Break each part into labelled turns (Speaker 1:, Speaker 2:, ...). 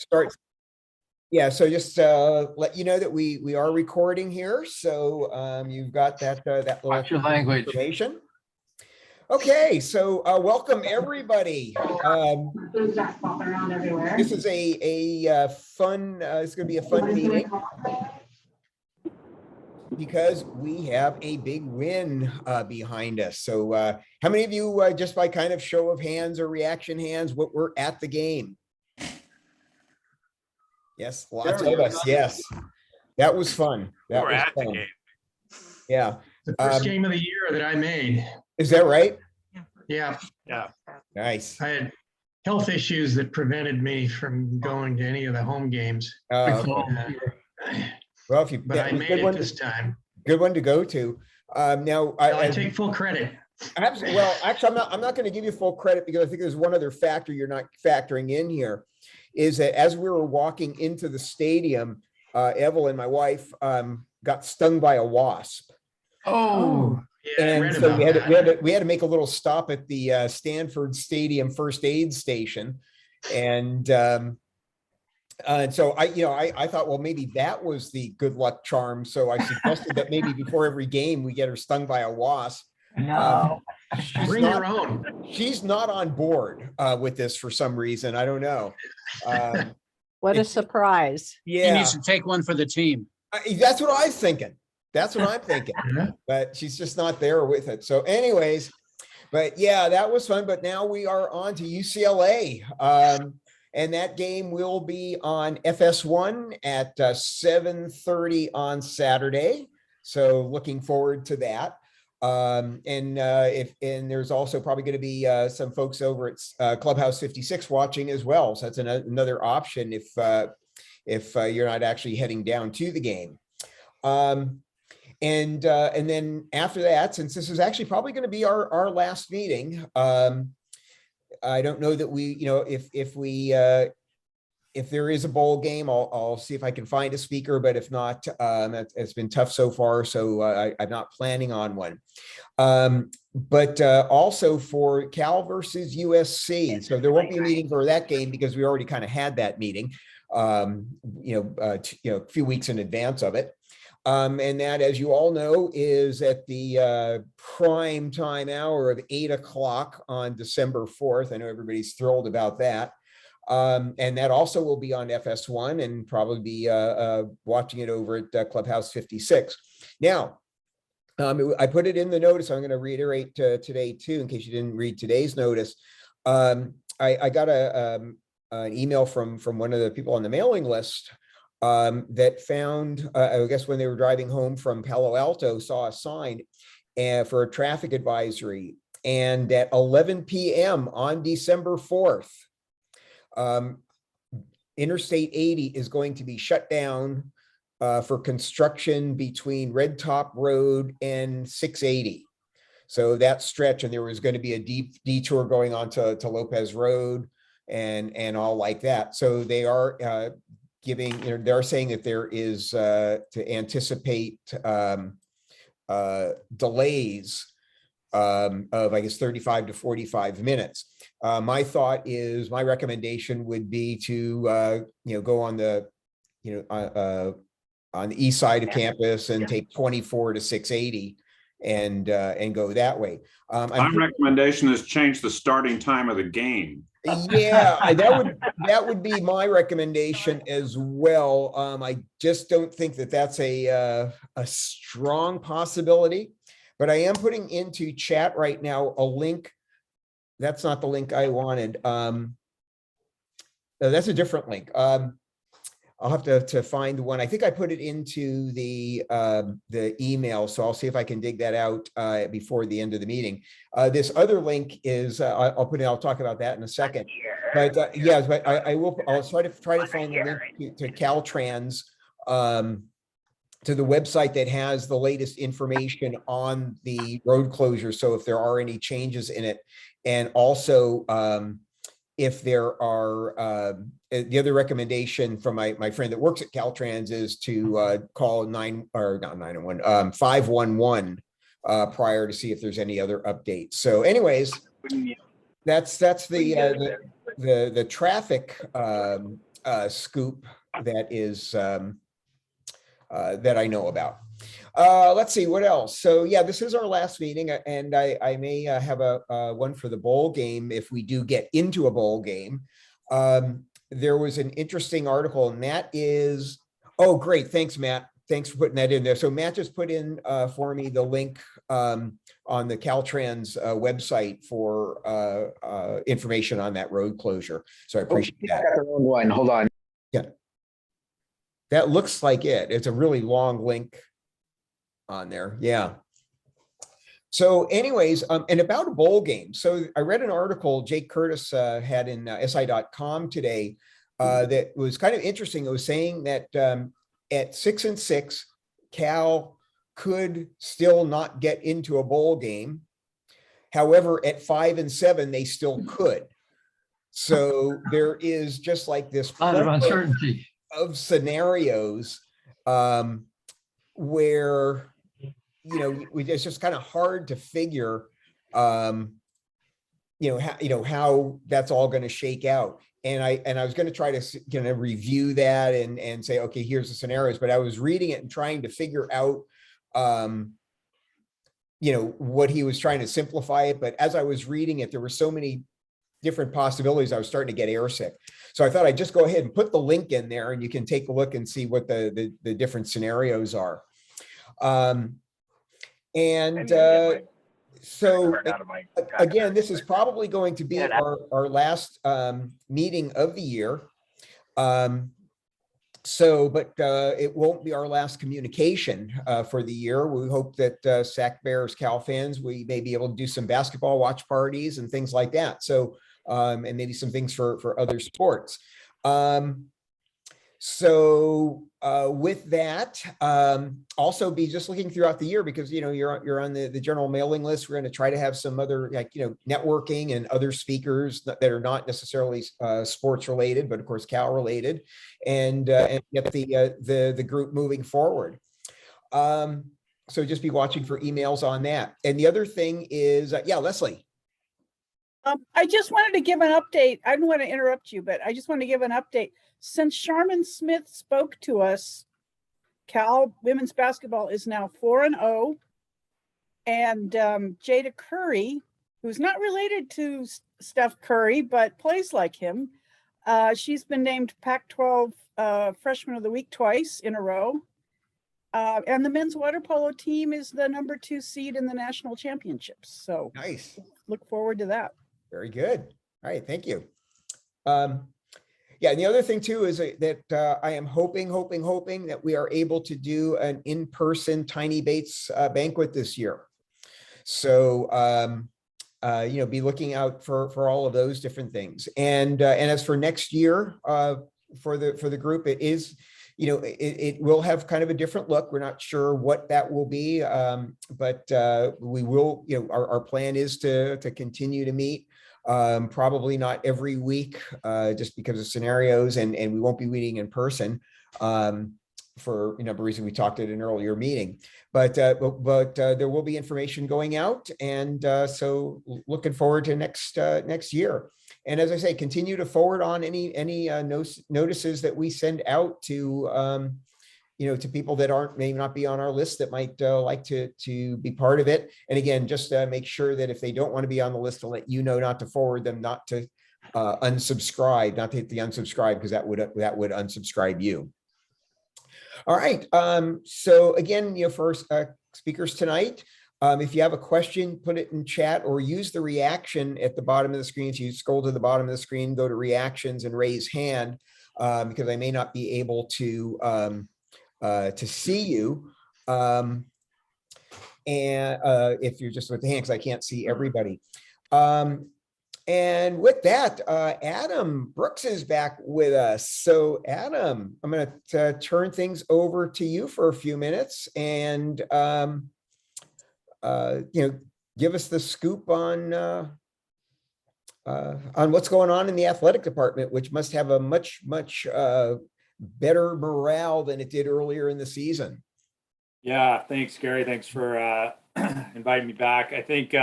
Speaker 1: Start. Yeah, so just let you know that we are recording here. So you've got that that little
Speaker 2: Watch your language.
Speaker 1: information. Okay, so welcome everybody. This is a fun. It's going to be a fun meeting because we have a big win behind us. So how many of you, just by kind of show of hands or reaction hands, what were at the game? Yes, lots of us. Yes, that was fun. That was fun. Yeah.
Speaker 3: The first game of the year that I made.
Speaker 1: Is that right?
Speaker 3: Yeah.
Speaker 2: Yeah.
Speaker 1: Nice.
Speaker 3: I had health issues that prevented me from going to any of the home games.
Speaker 1: Okay. Well, if you,
Speaker 3: but I made it this time.
Speaker 1: Good one to go to. Now
Speaker 3: I take full credit.
Speaker 1: Well, actually, I'm not going to give you full credit because I think there's one other factor you're not factoring in here. Is that as we were walking into the stadium, Evelyn, my wife, got stung by a wasp.
Speaker 3: Oh, yeah,
Speaker 1: and so we had to make a little stop at the Stanford Stadium first aid station, and so I thought, well, maybe that was the good luck charm. So I suggested that maybe before every game we get her stung by a wasp.
Speaker 3: No. Bring your own.
Speaker 1: She's not on board with this for some reason. I don't know.
Speaker 4: What a surprise.
Speaker 1: Yeah.
Speaker 2: He needs to take one for the team.
Speaker 1: That's what I was thinking. That's what I'm thinking. But she's just not there with it. So anyways, but yeah, that was fun. But now we are on to UCLA. And that game will be on FS1 at 7:30 on Saturday. So looking forward to that. And there's also probably going to be some folks over at Clubhouse 56 watching as well. So that's another option if you're not actually heading down to the game. And then after that, since this is actually probably going to be our last meeting, I don't know that we, if there is a bowl game, I'll see if I can find a speaker, but if not, it's been tough so far. So I'm not planning on one. But also for Cal versus USC. So there won't be a meeting for that game because we already kind of had that meeting, a few weeks in advance of it. And that, as you all know, is at the prime time hour of 8 o'clock on December 4th. I know everybody's thrilled about that. And that also will be on FS1 and probably be watching it over at Clubhouse 56. Now, I put it in the notice. I'm going to reiterate today too, in case you didn't read today's notice. I got an email from one of the people on the mailing list that found, I guess when they were driving home from Palo Alto, saw a sign for a traffic advisory. And at 11 p.m. on December 4th, Interstate 80 is going to be shut down for construction between Red Top Road and 680. So that stretch, and there was going to be a deep detour going on to Lopez Road and all like that. So they are giving, they're saying that there is to anticipate delays of, I guess, 35 to 45 minutes. My thought is, my recommendation would be to, go on the, on the east side of campus and take 24 to 680 and go that way.
Speaker 5: My recommendation is change the starting time of the game.
Speaker 1: Yeah, that would be my recommendation as well. I just don't think that that's a strong possibility. But I am putting into chat right now a link. That's not the link I wanted. That's a different link. I'll have to find one. I think I put it into the email, so I'll see if I can dig that out before the end of the meeting. This other link is I'll put it. I'll talk about that in a second. But yes, but I'll try to find the link to Caltrans. To the website that has the latest information on the road closure. So if there are any changes in it, and also if there are, the other recommendation from my friend that works at Caltrans is to call 511 prior to see if there's any other updates. So anyways, that's the the traffic scoop that is that I know about. Let's see what else. So yeah, this is our last meeting, and I may have a one for the bowl game if we do get into a bowl game. There was an interesting article, and that is, oh great, thanks Matt. Thanks for putting that in there. So Matt just put in for me the link on the Caltrans website for information on that road closure. So I appreciate that.
Speaker 6: I got the wrong one. Hold on.
Speaker 1: Yeah. That looks like it. It's a really long link on there. Yeah. So anyways, and about a bowl game. So I read an article Jake Curtis had in SI.com today that was kind of interesting. It was saying that at 6-6, Cal could still not get into a bowl game. However, at 5-7, they still could. So there is just like this
Speaker 2: A lot of uncertainty.
Speaker 1: of scenarios where, you know, it's just kind of hard to figure, how that's all going to shake out. And I was going to try to review that and say, okay, here's the scenarios, but I was reading it and trying to figure out, what he was trying to simplify it. But as I was reading it, there were so many different possibilities. I was starting to get airsick. So I thought I'd just go ahead and put the link in there and you can take a look and see what the different scenarios are. So again, this is probably going to be our last meeting of the year. But it won't be our last communication for the year. We hope that Sac Bears Cal fans, we may be able to do some basketball watch parties and things like that. So, and maybe some things for other sports. With that, also be just looking throughout the year because, you're on the general mailing list. We're going to try to have some other networking and other speakers that are not necessarily sports related, but of course Cal related, and get the group moving forward. So just be watching for emails on that. And the other thing is, Leslie.
Speaker 7: I just wanted to give an update. I don't want to interrupt you, but I just want to give an update. Since Sharman Smith spoke to us, Cal women's basketball is now 4-0. And Jada Curry, who's not related to Steph Curry, but plays like him, she's been named Pac-12 Freshman of the Week twice in a row. And the men's water polo team is the number 2 seed in the national championships. So
Speaker 1: Nice.
Speaker 7: Look forward to that.
Speaker 1: Very good. All right. Thank you. And the other thing too is that I am hoping that we are able to do an in-person Tiny Bates banquet this year. So, be looking out for all of those different things. And as for next year, for the group, it is, it will have kind of a different look. We're not sure what that will be, but we will, our plan is to continue to meet. Probably not every week, just because of scenarios, and we won't be meeting in person for a number of reasons we talked at an earlier meeting. But there will be information going out, and so looking forward to next year. And as I say, continue to forward on any notices that we send out to to people that may not be on our list that might like to be part of it. And again, just make sure that if they don't want to be on the list, to let you know not to forward them, not to unsubscribe, not to hit the unsubscribe, because that would unsubscribe you. All right. So again, for speakers tonight, if you have a question, put it in chat or use the reaction at the bottom of the screen. So you scroll to the bottom of the screen, go to reactions and raise hand, because I may not be able to see you. And if you're just with the hand, because I can't see everybody. And with that, Adam Brooks is back with us. So Adam, I'm going to turn things over to you for a few minutes and, give us the scoop on what's going on in the athletic department, which must have a much better morale than it did earlier in the season.
Speaker 8: Yeah, thanks, Gary. Thanks for inviting me back. I think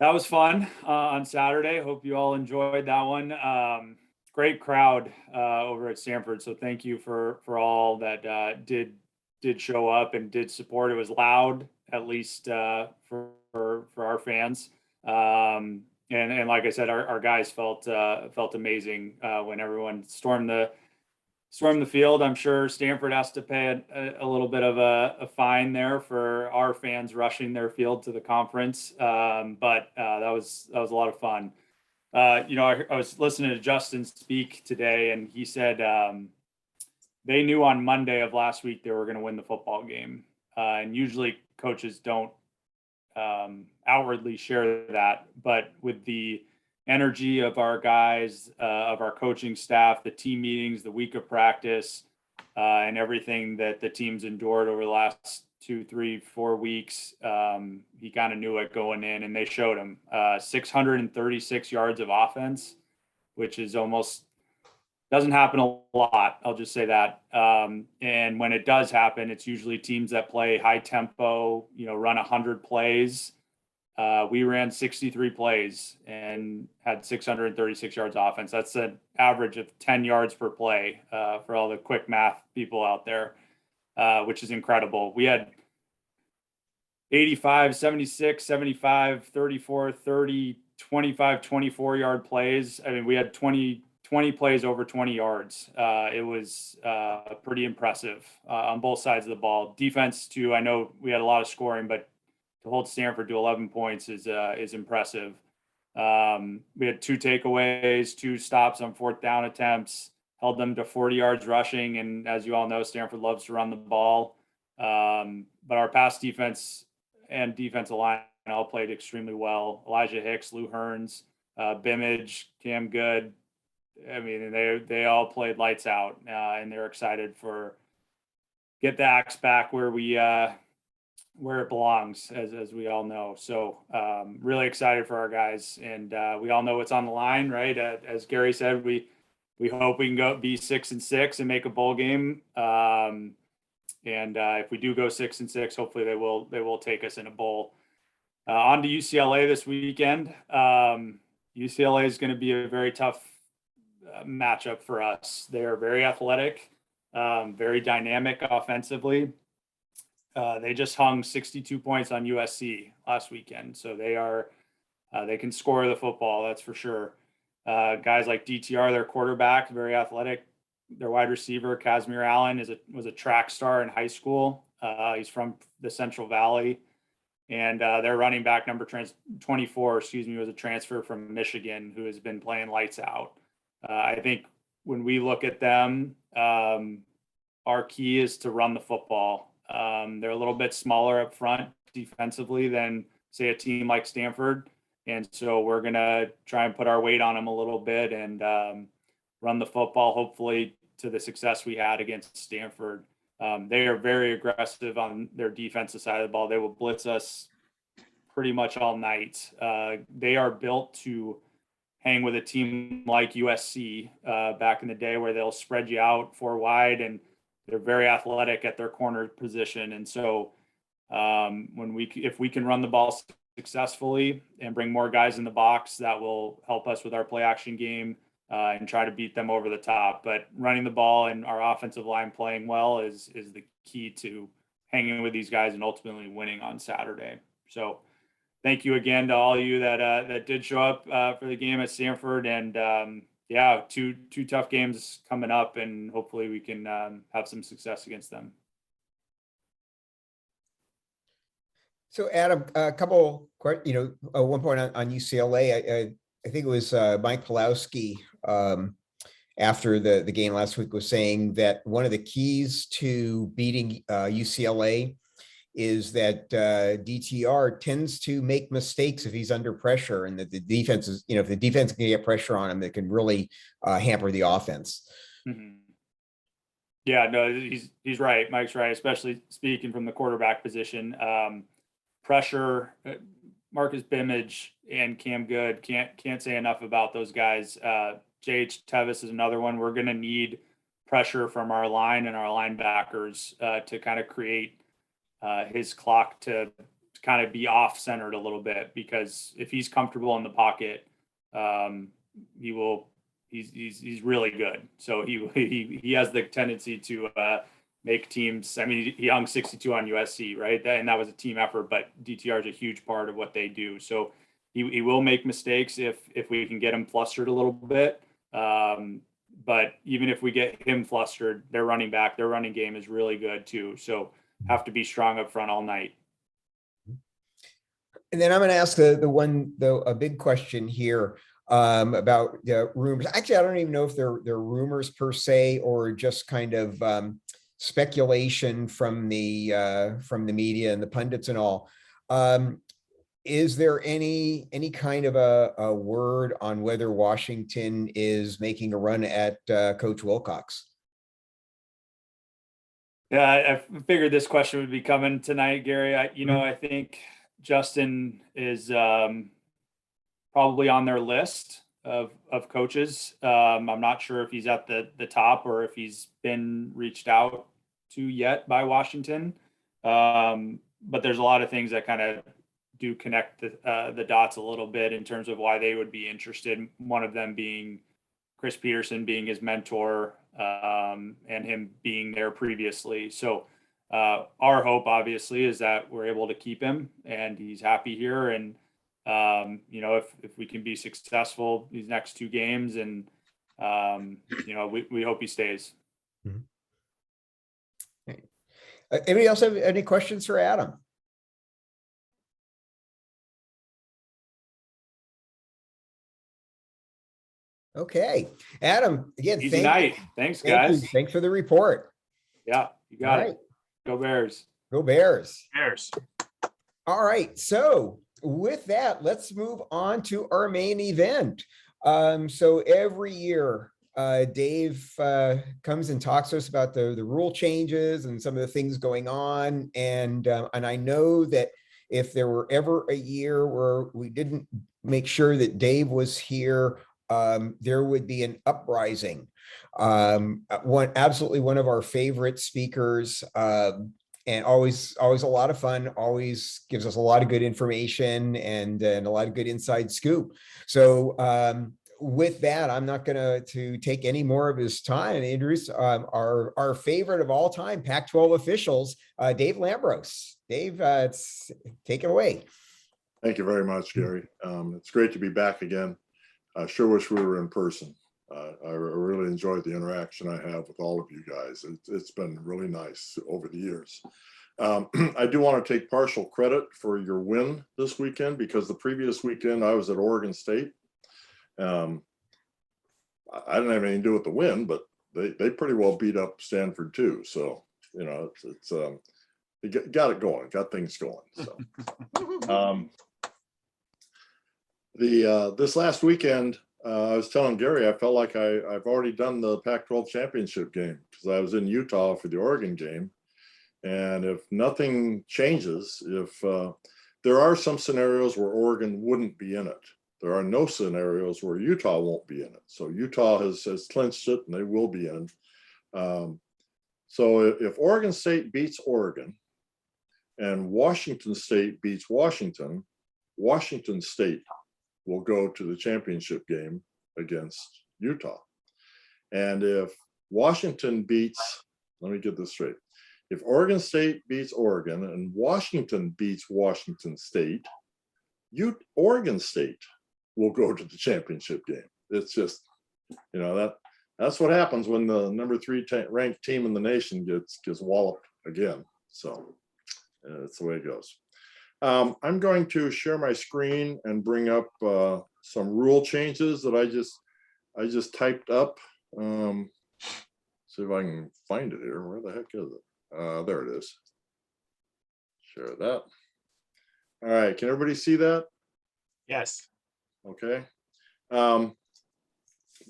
Speaker 6: That was fun on Saturday. Hope you all enjoyed that one. Great crowd over at Stanford. So thank you for all that did show up and did support. It was loud, at least for our fans. And like I said, our guys felt amazing when everyone stormed the field. I'm sure Stanford has to pay a little bit of a fine there for our fans rushing their field to the conference. But that was a lot of fun. I was listening to Justin speak today, and he said they knew on Monday of last week they were going to win the football game. And usually coaches don't outwardly share that, but with the energy of our guys, of our coaching staff, the team meetings, the week of practice, and everything that the team's endured over the last 2, 3, 4 weeks, he kind of knew it going in, and they showed him 636 yards of offense, which is almost doesn't happen a lot. I'll just say that. And when it does happen, it's usually teams that play high tempo, run 100 plays. We ran 63 plays and had 636 yards offense. That's an average of 10 yards per play for all the quick math people out there, which is incredible. We had 85, 76, 75, 34, 30, 25, 24-yard plays. I mean, we had 20 plays over 20 yards. It was pretty impressive on both sides of the ball. Defense, too. I know we had a lot of scoring, but to hold Stanford to 11 points is impressive. We had 2 takeaways, 2 stops on 4th down attempts, held them to 40 yards rushing. And as you all know, Stanford loves to run the ball. But our pass defense and defensive line all played extremely well. Elijah Hicks, Lou Hearns, Bimage, Cam Good. I mean, they all played lights out, and they're excited for get the axe back where it belongs, as we all know. So really excited for our guys, and we all know what's on the line, right? As Gary said, we hope we can go be 6-6 and make a bowl game. And if we do go 6-6, hopefully they will take us in a bowl. On to UCLA this weekend. UCLA is going to be a very tough matchup for us. They are very athletic, very dynamic offensively. They just hung 62 points on USC last weekend, so they can score the football, that's for sure. Guys like DTR, their quarterback, very athletic. Their wide receiver, Casimir Allen, was a track star in high school. He's from the Central Valley, and their running back number 24, was a transfer from Michigan who has been playing lights out. I think when we look at them, our key is to run the football. They're a little bit smaller up front defensively than, say, a team like Stanford. And so we're going to try and put our weight on them a little bit and run the football, hopefully to the success we had against Stanford. They are very aggressive on their defensive side of the ball. They will blitz us pretty much all night. They are built to hang with a team like USC back in the day, where they'll spread you out 4 wide, and they're very athletic at their corner position. And so if we can run the ball successfully and bring more guys in the box, that will help us with our play action game and try to beat them over the top. But running the ball and our offensive line playing well is the key to hanging with these guys and ultimately winning on Saturday. So thank you again to all of you that did show up for the game at Stanford. And two tough games coming up, and hopefully we can have some success against them.
Speaker 1: So Adam, a couple, one point on UCLA, I think it was Mike Pulowski after the game last week was saying that one of the keys to beating UCLA is that DTR tends to make mistakes if he's under pressure, and that the defense is, if the defense can get pressure on him, that can really hamper the offense.
Speaker 6: Mm-hmm. Yeah, no, he's right. Mike's right, especially speaking from the quarterback position. Pressure, Marcus Bimage and Cam Good, can't say enough about those guys. J.H. Tevis is another one. We're going to need pressure from our line and our linebackers to kind of create his clock to kind of be off centered a little bit, because if he's comfortable in the pocket, he's really good. So he has the tendency to make teams. I mean, he hung 62 on USC, right? And that was a team effort, but DTR is a huge part of what they do. So he will make mistakes if we can get him flustered a little bit. But even if we get him flustered, their running game is really good too. So have to be strong up front all night.
Speaker 1: And then I'm going to ask a big question here about rumors. Actually, I don't even know if they're rumors per se, or just kind of speculation from the media and the pundits and all. Is there any kind of a word on whether Washington is making a run at Coach Wilcox?
Speaker 6: Yeah, I figured this question would be coming tonight, Gary. I think Justin is probably on their list of coaches. I'm not sure if he's at the top or if he's been reached out to yet by Washington. But there's a lot of things that kind of do connect the dots a little bit in terms of why they would be interested. One of them being Chris Peterson being his mentor, and him being there previously. So our hope obviously is that we're able to keep him and he's happy here. And if we can be successful these next 2 games, and we hope he stays.
Speaker 1: Mm-hmm. Anybody else have any questions for Adam? Okay, Adam, again,
Speaker 6: Easy night. Thanks,
Speaker 1: thank
Speaker 6: guys.
Speaker 1: you. Thanks for the report.
Speaker 6: Yeah, you got
Speaker 1: All
Speaker 6: it.
Speaker 1: right.
Speaker 6: Go Bears.
Speaker 1: Go Bears.
Speaker 2: Bears.
Speaker 1: All right, so with that, let's move on to our main event. So every year, Dave comes and talks to us about the rule changes and some of the things going on. And I know that if there were ever a year where we didn't make sure that Dave was here, there would be an uprising. Absolutely one of our favorite speakers, and always a lot of fun, always gives us a lot of good information and a lot of good inside scoop. So with that, I'm not going to take any more of his time and introduce our favorite of all time Pac-12 officials, Dave Lambros. Dave, take it away.
Speaker 8: Thank you very much, Gary. It's great to be back again. I sure wish we were in person. I really enjoyed the interaction I have with all of you guys. It's been really nice over the years. I do want to take partial credit for your win this weekend, because the previous weekend I was at Oregon State. I didn't have anything to do with the win, but they pretty well beat up Stanford too. So, it's it got it going, got things going. So, this last weekend, I was telling Gary, I felt like I've already done the Pac-12 championship game, because I was in Utah for the Oregon game. And if nothing changes, if there are some scenarios where Oregon wouldn't be in it, there are no scenarios where Utah won't be in it. So Utah has clinched it, and they will be in. So if Oregon State beats Oregon and Washington State beats Washington, Washington State will go to the championship game against Utah. And if Washington beats, let me get this straight. If Oregon State beats Oregon and Washington beats Washington State, Oregon State will go to the championship game. It's just, that's what happens when the number 3 ranked team in the nation gets walloped again. So that's the way it goes. I'm going to share my screen and bring up some rule changes that I just typed up. See if I can find it here. Where the heck is it? There it is. Share that. All right, can everybody see that?
Speaker 2: Yes.
Speaker 8: Okay.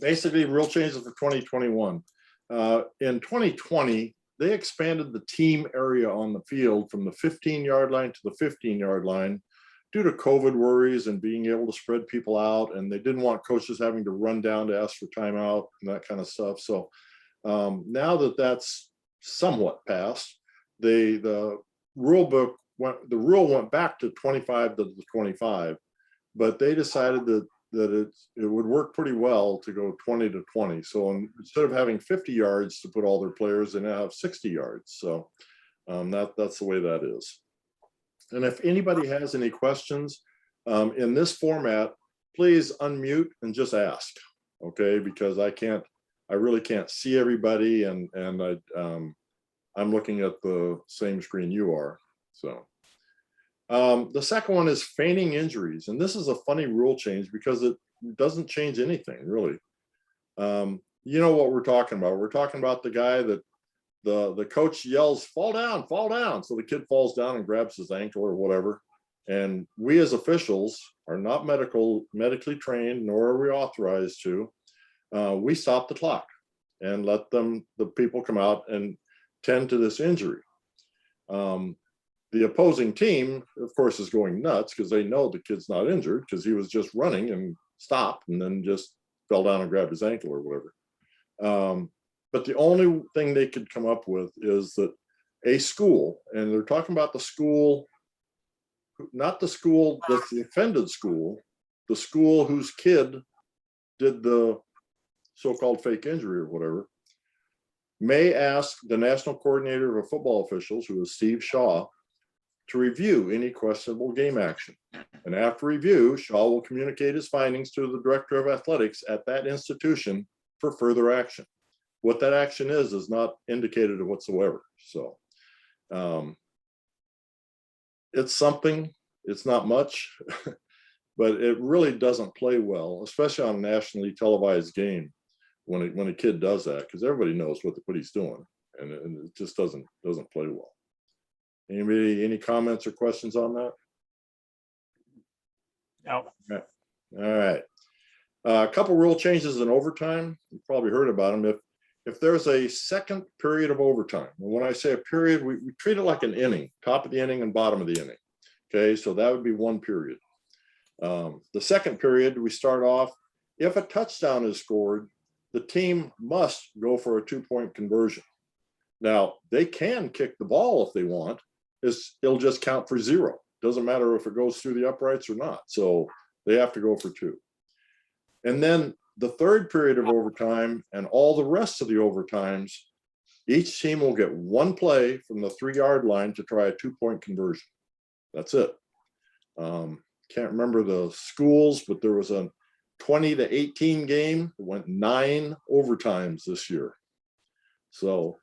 Speaker 8: Basically, rule changes for 2021. In 2020, they expanded the team area on the field from the 15-yard line to the 15-yard line due to COVID worries and being able to spread people out. And they didn't want coaches having to run down to ask for timeout and that kind of stuff. So now that that's somewhat passed, the rule book the rule went back to 25 to the 25, but they decided that it would work pretty well to go 20 to 20. So instead of having 50 yards to put all their players, they now have 60 yards. So that's the way that is. And if anybody has any questions in this format, please unmute and just ask, okay? Because I really can't see everybody, and I'm looking at the same screen you are. So the second one is feigning injuries, and this is a funny rule change because it doesn't change anything really. You know what we're talking about? We're talking about the guy that the coach yells, fall down, fall down. So the kid falls down and grabs his ankle or whatever. And we as officials are not medically trained, nor are we authorized to. We stop the clock and let the people come out and tend to this injury. The opposing team, of course, is going nuts because they know the kid's not injured because he was just running and stopped and then just fell down and grabbed his ankle or whatever. But the only thing they could come up with is that a school, and they're talking about the school, not the school that's the offended school, the school whose kid did the so-called fake injury or whatever, may ask the national coordinator of football officials, who is Steve Shaw, to review any questionable game action. And after review, Shaw will communicate his findings to the director of athletics at that institution for further action. What that action is not indicated whatsoever. So it's something, it's not much, but it really doesn't play well, especially on a nationally televised game when a kid does that, because everybody knows what he's doing, and it just doesn't play well. Anybody, any comments or questions on that?
Speaker 2: No.
Speaker 8: All right. A couple rule changes in overtime. You've probably heard about them. If there's a second period of overtime, and when I say a period, we treat it like an inning, top of the inning and bottom of the inning. Okay, so that would be one period. The second period, we start off, if a touchdown is scored, the team must go for a 2-point conversion. Now, they can kick the ball if they want. It'll just count for 0. Doesn't matter if it goes through the uprights or not. So they have to go for 2. And then the third period of overtime and all the rest of the overtimes, each team will get one play from the 3-yard line to try a 2-point conversion. That's it. Can't remember the schools, but there was a 20 to 18 game. It went 9 overtimes this year. So,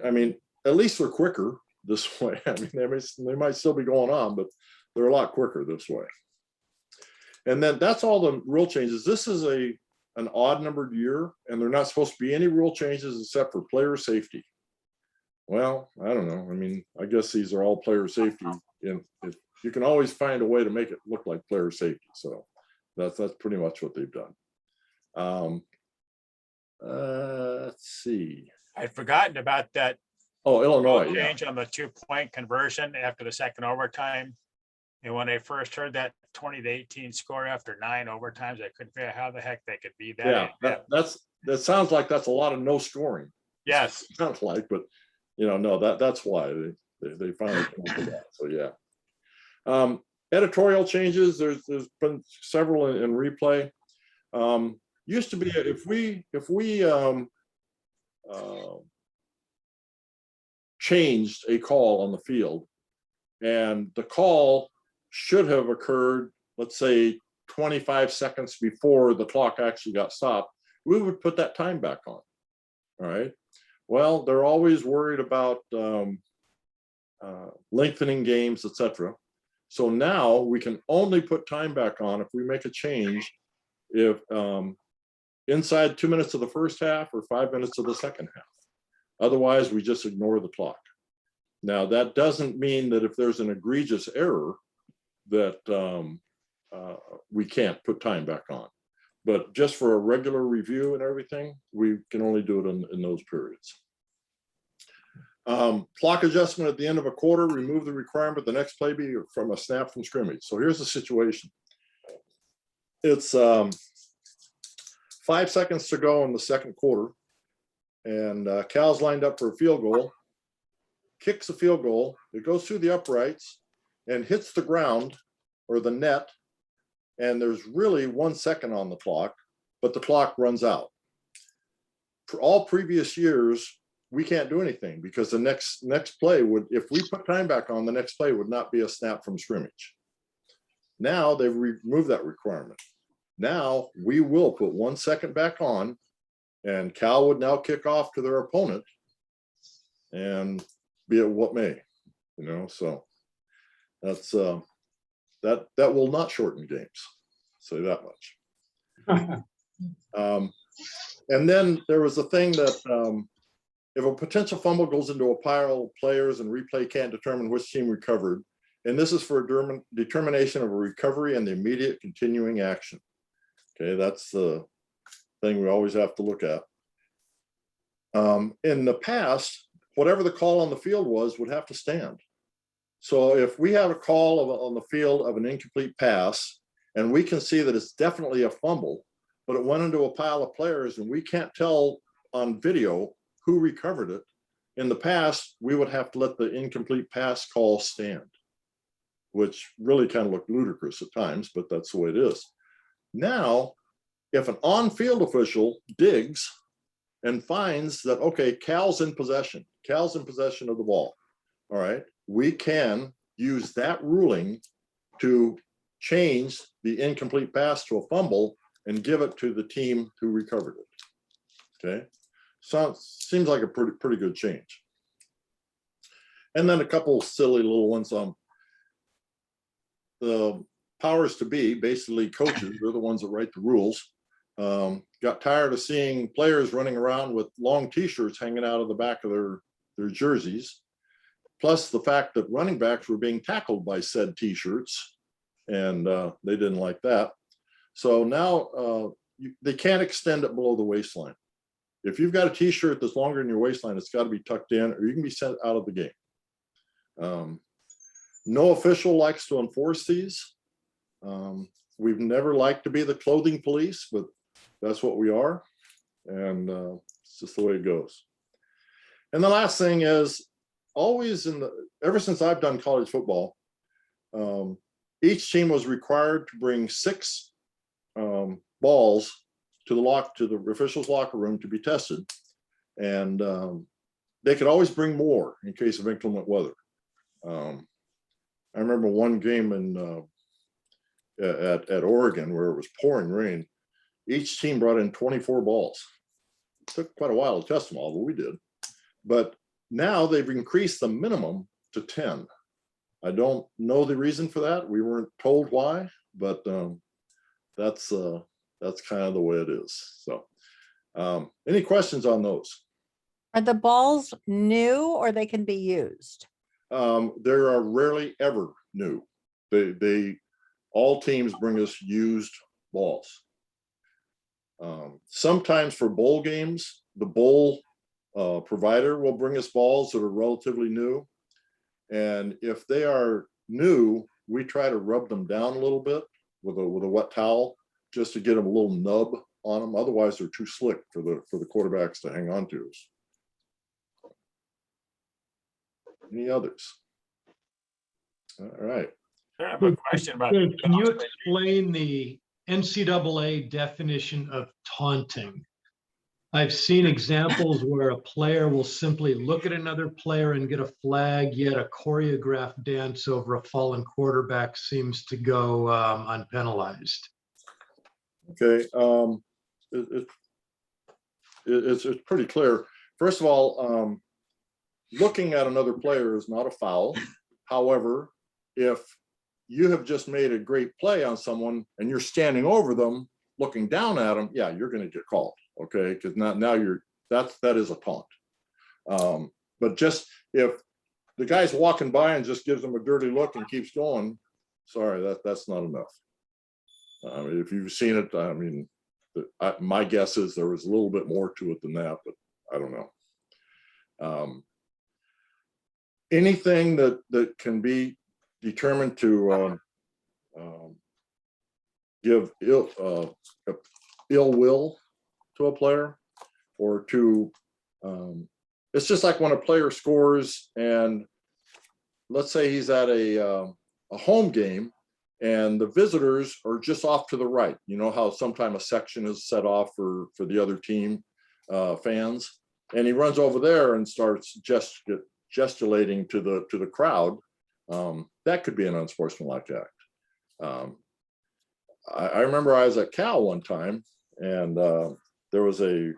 Speaker 8: I mean, at least they're quicker this way. I mean, they might still be going on, but they're a lot quicker this way. And then that's all the rule changes. This is an odd numbered year, and they're not supposed to be any rule changes except for player safety. Well, I don't know. I mean, I guess these are all player safety. And you can always find a way to make it look like player safety. So that's pretty much what they've done. Let's see.
Speaker 9: I'd forgotten about that.
Speaker 8: Oh, Illinois, yeah.
Speaker 9: Change on the 2-point conversion after the second overtime. And when I first heard that 20 to 18 score after 9 overtimes, I couldn't figure out how the heck they could be that.
Speaker 8: Yeah, that sounds like that's a lot of no scoring.
Speaker 9: Yes.
Speaker 8: It sounds like, but no, that's why they finally came up with that. So yeah. Editorial changes. There's been several in replay. Used to be if we changed a call on the field, and the call should have occurred, let's say 25 seconds before the clock actually got stopped, we would put that time back on. All right. Well, they're always worried about lengthening games, etc. So now we can only put time back on if we make a change if inside 2 minutes of the first half or 5 minutes of the second half. Otherwise, we just ignore the clock. Now, that doesn't mean that if there's an egregious error that we can't put time back on. But just for a regular review and everything, we can only do it in those periods. Clock adjustment at the end of a quarter, remove the requirement the next play be from a snap from scrimmage. So here's the situation. It's 5 seconds to go in the second quarter, and Cal's lined up for a field goal. kicks a field goal, it goes through the uprights and hits the ground or the net, and there's really 1 second on the clock, but the clock runs out. For all previous years, we can't do anything because the next play would, if we put time back on, the next play would not be a snap from scrimmage. Now they've removed that requirement. Now we will put 1 second back on, and Cal would now kick off to their opponent, and be it what may, you know. So that's that will not shorten games. Say that much. And then there was a thing that if a potential fumble goes into a pile of players and replay can't determine which team recovered, and this is for a determination of a recovery and the immediate continuing action. Okay, that's the thing we always have to look at. In the past, whatever the call on the field was would have to stand. So if we have a call on the field of an incomplete pass, and we can see that it's definitely a fumble, but it went into a pile of players and we can't tell on video who recovered it. In the past, we would have to let the incomplete pass call stand, which really kind of looked ludicrous at times, but that's the way it is. Now, if an on-field official digs and finds that, okay, Cal's in possession of the ball, all right, we can use that ruling to change the incomplete pass to a fumble and give it to the team who recovered it. Okay, so seems like a pretty good change. And then a couple silly little ones. The powers to be, basically coaches, they're the ones that write the rules. Got tired of seeing players running around with long t-shirts hanging out of the back of their jerseys. Plus the fact that running backs were being tackled by said t-shirts, and they didn't like that. So now they can't extend it below the waistline. If you've got a t-shirt that's longer than your waistline, it's got to be tucked in or you can be sent out of the game. No official likes to enforce these. We've never liked to be the clothing police, but that's what we are. And it's just the way it goes. And the last thing is, always ever since I've done college football, each team was required to bring 6 balls to the officials' locker room to be tested. And they could always bring more in case of inclement weather. I remember one game at Oregon where it was pouring rain. Each team brought in 24 balls. It took quite a while to test them all, but we did. But now they've increased the minimum to 10. I don't know the reason for that. We weren't told why, but that's kind of the way it is. So any questions on those?
Speaker 4: Are the balls new or they can be used?
Speaker 8: There are rarely ever new. All teams bring us used balls. Sometimes for bowl games, the bowl provider will bring us balls that are relatively new. And if they are new, we try to rub them down a little bit with a wet towel just to get them a little nub on them. Otherwise, they're too slick for the quarterbacks to hang on to. Any others? All right.
Speaker 9: I have a question about.
Speaker 3: Dave, can you explain the NCAA definition of taunting? I've seen examples where a player will simply look at another player and get a flag, yet a choreographed dance over a fallen quarterback seems to go unpenalized.
Speaker 8: Okay, it's pretty clear. First of all, looking at another player is not a foul. You're if you have just made a great play on someone and you're standing over them, looking down at them, yeah, you're going to get called, okay? Because now that is a taunt. But just if the guy's walking by and just gives them a dirty look and keeps going, sorry, that's not enough. If you've seen it, I mean, my guess is there was a little bit more to it than that, but I don't know. Anything that can be determined to give ill will to a player or to it's just like when a player scores, and let's say he's at a home game, and the visitors are just off to the right. You know how sometimes a section is set off for the other team fans, and he runs over there and starts gesticulating to the crowd. That could be an unsportsmanlike act. I remember I was at Cal one time, and there was a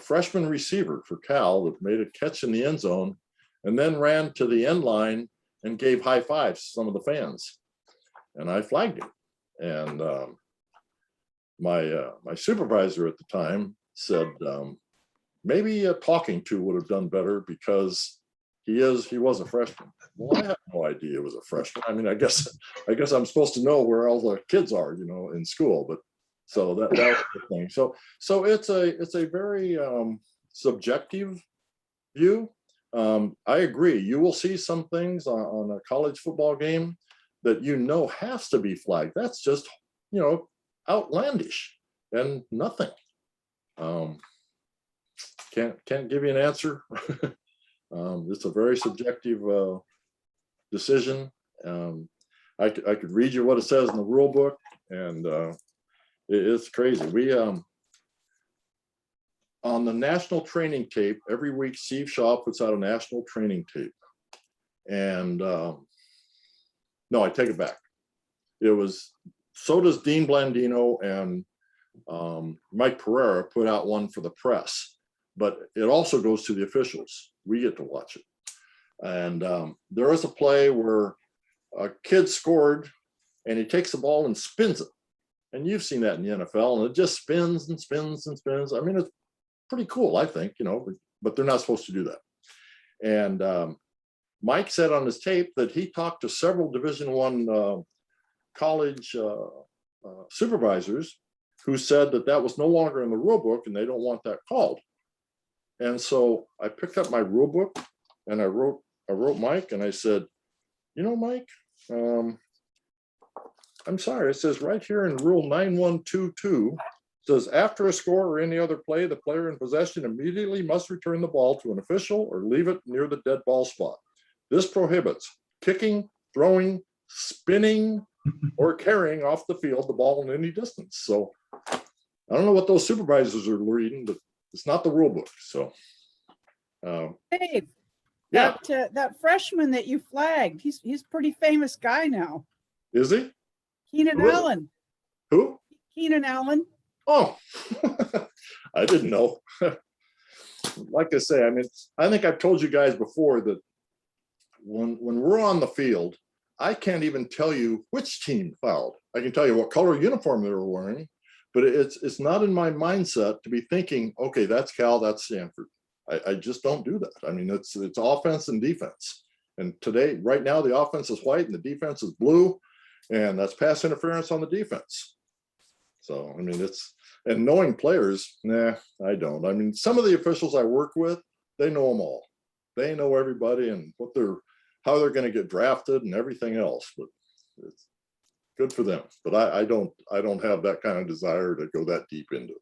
Speaker 8: freshman receiver for Cal that made a catch in the end zone and then ran to the end line and gave high fives to some of the fans. And I flagged him. And my supervisor at the time said, maybe a talking to would have done better because he was a freshman. Well, I had no idea it was a freshman. I mean, I guess I'm supposed to know where all the kids are, you know, in school, but so that was the thing. So it's a very subjective view. I agree. You will see some things on a college football game that you know has to be flagged. That's just, you know, outlandish and nothing. Can't give you an answer. It's a very subjective decision. I could read you what it says in the rule book, and it's crazy. We on the national training tape every week, Steve Shaw puts out a national training tape, and no, I take it back. It was, so does Dean Blandino, and Mike Pereira put out one for the press, but it also goes to the officials. We get to watch it. And there was a play where a kid scored and he takes the ball and spins it. And you've seen that in the NFL, and it just spins and spins and spins. I mean, it's pretty cool, I think, you know, but they're not supposed to do that. And Mike said on his tape that he talked to several Division I college supervisors who said that was no longer in the rule book and they don't want that called. And so I picked up my rule book and I wrote Mike, and I said, you know, Mike, I'm sorry, it says right here in rule 9122, says after a score or any other play, the player in possession immediately must return the ball to an official or leave it near the dead ball spot. This prohibits kicking, throwing, spinning, or carrying off the field the ball in any distance. So I don't know what those supervisors are reading, but it's not the rule book. So
Speaker 7: Dave,
Speaker 8: yeah,
Speaker 7: that freshman that you flagged, he's a pretty famous guy now.
Speaker 8: is he?
Speaker 7: Keenan
Speaker 8: Who is it?
Speaker 7: Allen.
Speaker 8: Who?
Speaker 7: Keenan Allen.
Speaker 8: Oh, I didn't know. Like I say, I mean, I think I've told you guys before that when we're on the field, I can't even tell you which team fouled. I can tell you what color uniform they were wearing, but it's not in my mindset to be thinking, okay, that's Cal, that's Stanford. I just don't do that. I mean, it's offense and defense. And today, right now, the offense is white and the defense is blue, and that's pass interference on the defense. So, I mean, and knowing players, nah, I don't. I mean, some of the officials I work with, they know them all. They know everybody and how they're going to get drafted and everything else, but it's good for them. But I don't have that kind of desire to go that deep into it.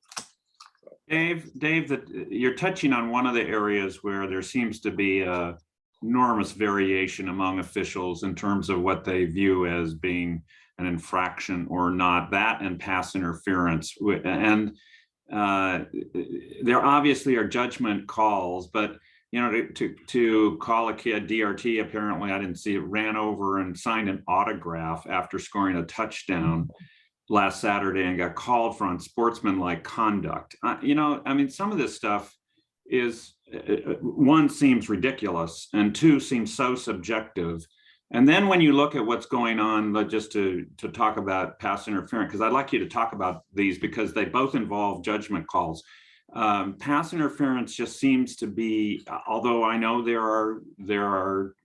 Speaker 5: Dave, that you're touching on one of the areas where there seems to be enormous variation among officials in terms of what they view as being an infraction or not, that and pass interference. And there obviously are judgment calls, but you know, to call a kid DRT, apparently I didn't see it, ran over and signed an autograph after scoring a touchdown last Saturday and got called for unsportsmanlike conduct. You know, I mean, some of this stuff is, one, seems ridiculous, and two, seems so subjective. And then when you look at what's going on, just to talk about pass interference, because I'd like you to talk about these because they both involve judgment calls. Pass interference just seems to be, although I know there are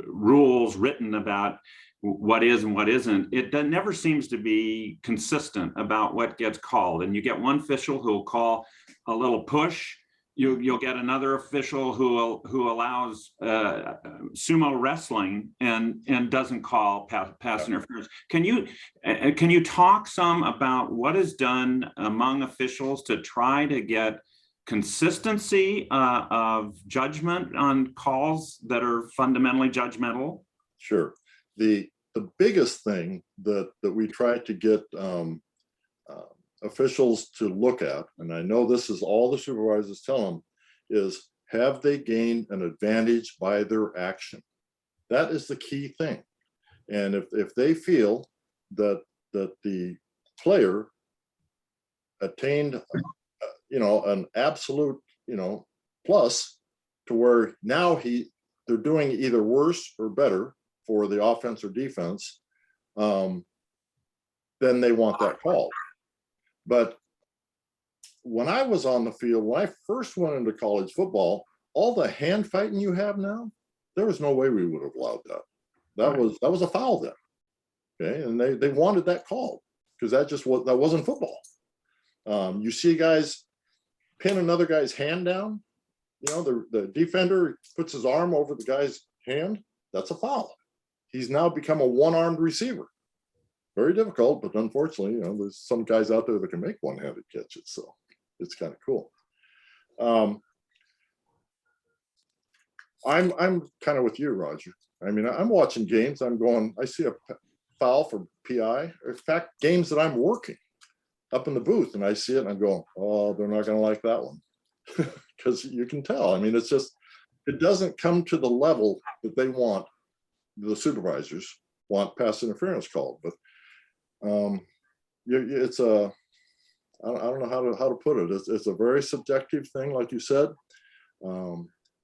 Speaker 5: rules written about what is and what isn't, it never seems to be consistent about what gets called. And you get one official who will call a little push. You'll get another official who allows sumo wrestling and doesn't call pass interference. Can you talk some about what is done among officials to try to get consistency of judgment on calls that are fundamentally judgmental?
Speaker 8: Sure. The biggest thing that we try to get officials to look at, and I know this is all the supervisors tell them, is have they gained an advantage by their action? That is the key thing. And if they feel that the player attained, an absolute, plus to where now they're doing either worse or better for the offense or defense, then they want that call. But when I was on the field, when I first went into college football, all the hand fighting you have now, there was no way we would have allowed that. That was a foul then. Okay, and they wanted that call because that wasn't football. You see guys pin another guy's hand down, the defender puts his arm over the guy's hand, that's a foul. He's now become a one-armed receiver. Very difficult, but unfortunately, there's some guys out there that can make one-handed catches, so it's kind of cool. I'm kind of with you, Roger. I mean, I'm watching games, I'm going, I see a foul for PI. In fact, games that I'm working up in the booth and I see it and I'm going, oh, they're not going to like that one. Because you can tell. I mean, it's just, it doesn't come to the level that they want, the supervisors want pass interference called. But it's a, I don't know how to put it. It's a very subjective thing, like you said.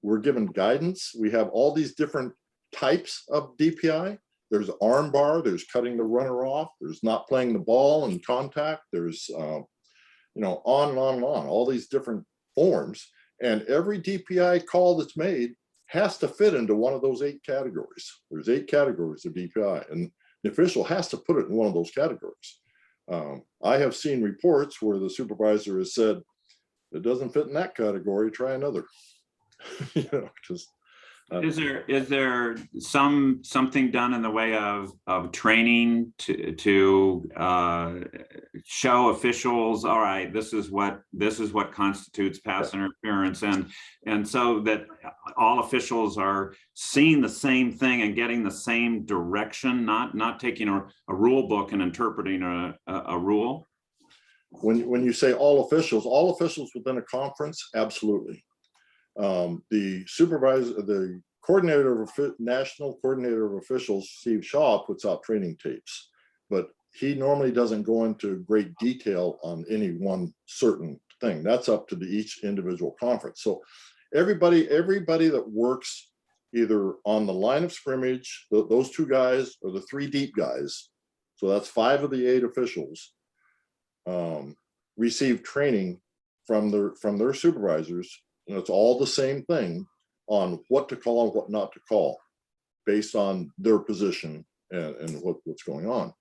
Speaker 8: We're given guidance. We have all these different types of DPI. There's arm bar, there's cutting the runner off, there's not playing the ball in contact, there's on and on and on, all these different forms. And every DPI call that's made has to fit into one of those 8 categories. There's 8 categories of DPI, and the official has to put it in one of those categories. I have seen reports where the supervisor has said, it doesn't fit in that category, try another.
Speaker 5: Is there something done in the way of training to show officials, all right, this is what constitutes pass interference, and so that all officials are seeing the same thing and getting the same direction, not taking a rule book and interpreting a rule?
Speaker 8: When you say all officials within a conference, absolutely. The supervisor, the national coordinator of officials, Steve Shaw, puts out training tapes, but he normally doesn't go into great detail on any one certain thing. That's up to each individual conference. So everybody that works either on the line of scrimmage, those 2 guys or the 3 deep guys, so that's 5 of the 8 officials, receive training from their supervisors. And it's all the same thing on what to call and what not to call based on their position and what's going on.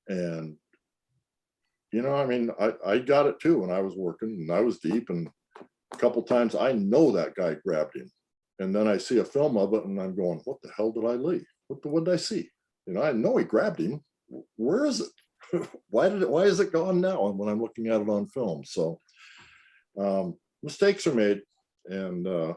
Speaker 8: And, I mean, I got it too when I was working and I was deep, and a couple times I know that guy grabbed him. And then I see a film of it and I'm going, what the hell did I leave? What did I see? I know he grabbed him. Where is it? Why is it gone now? And when I'm looking at it on film. So mistakes are made, and I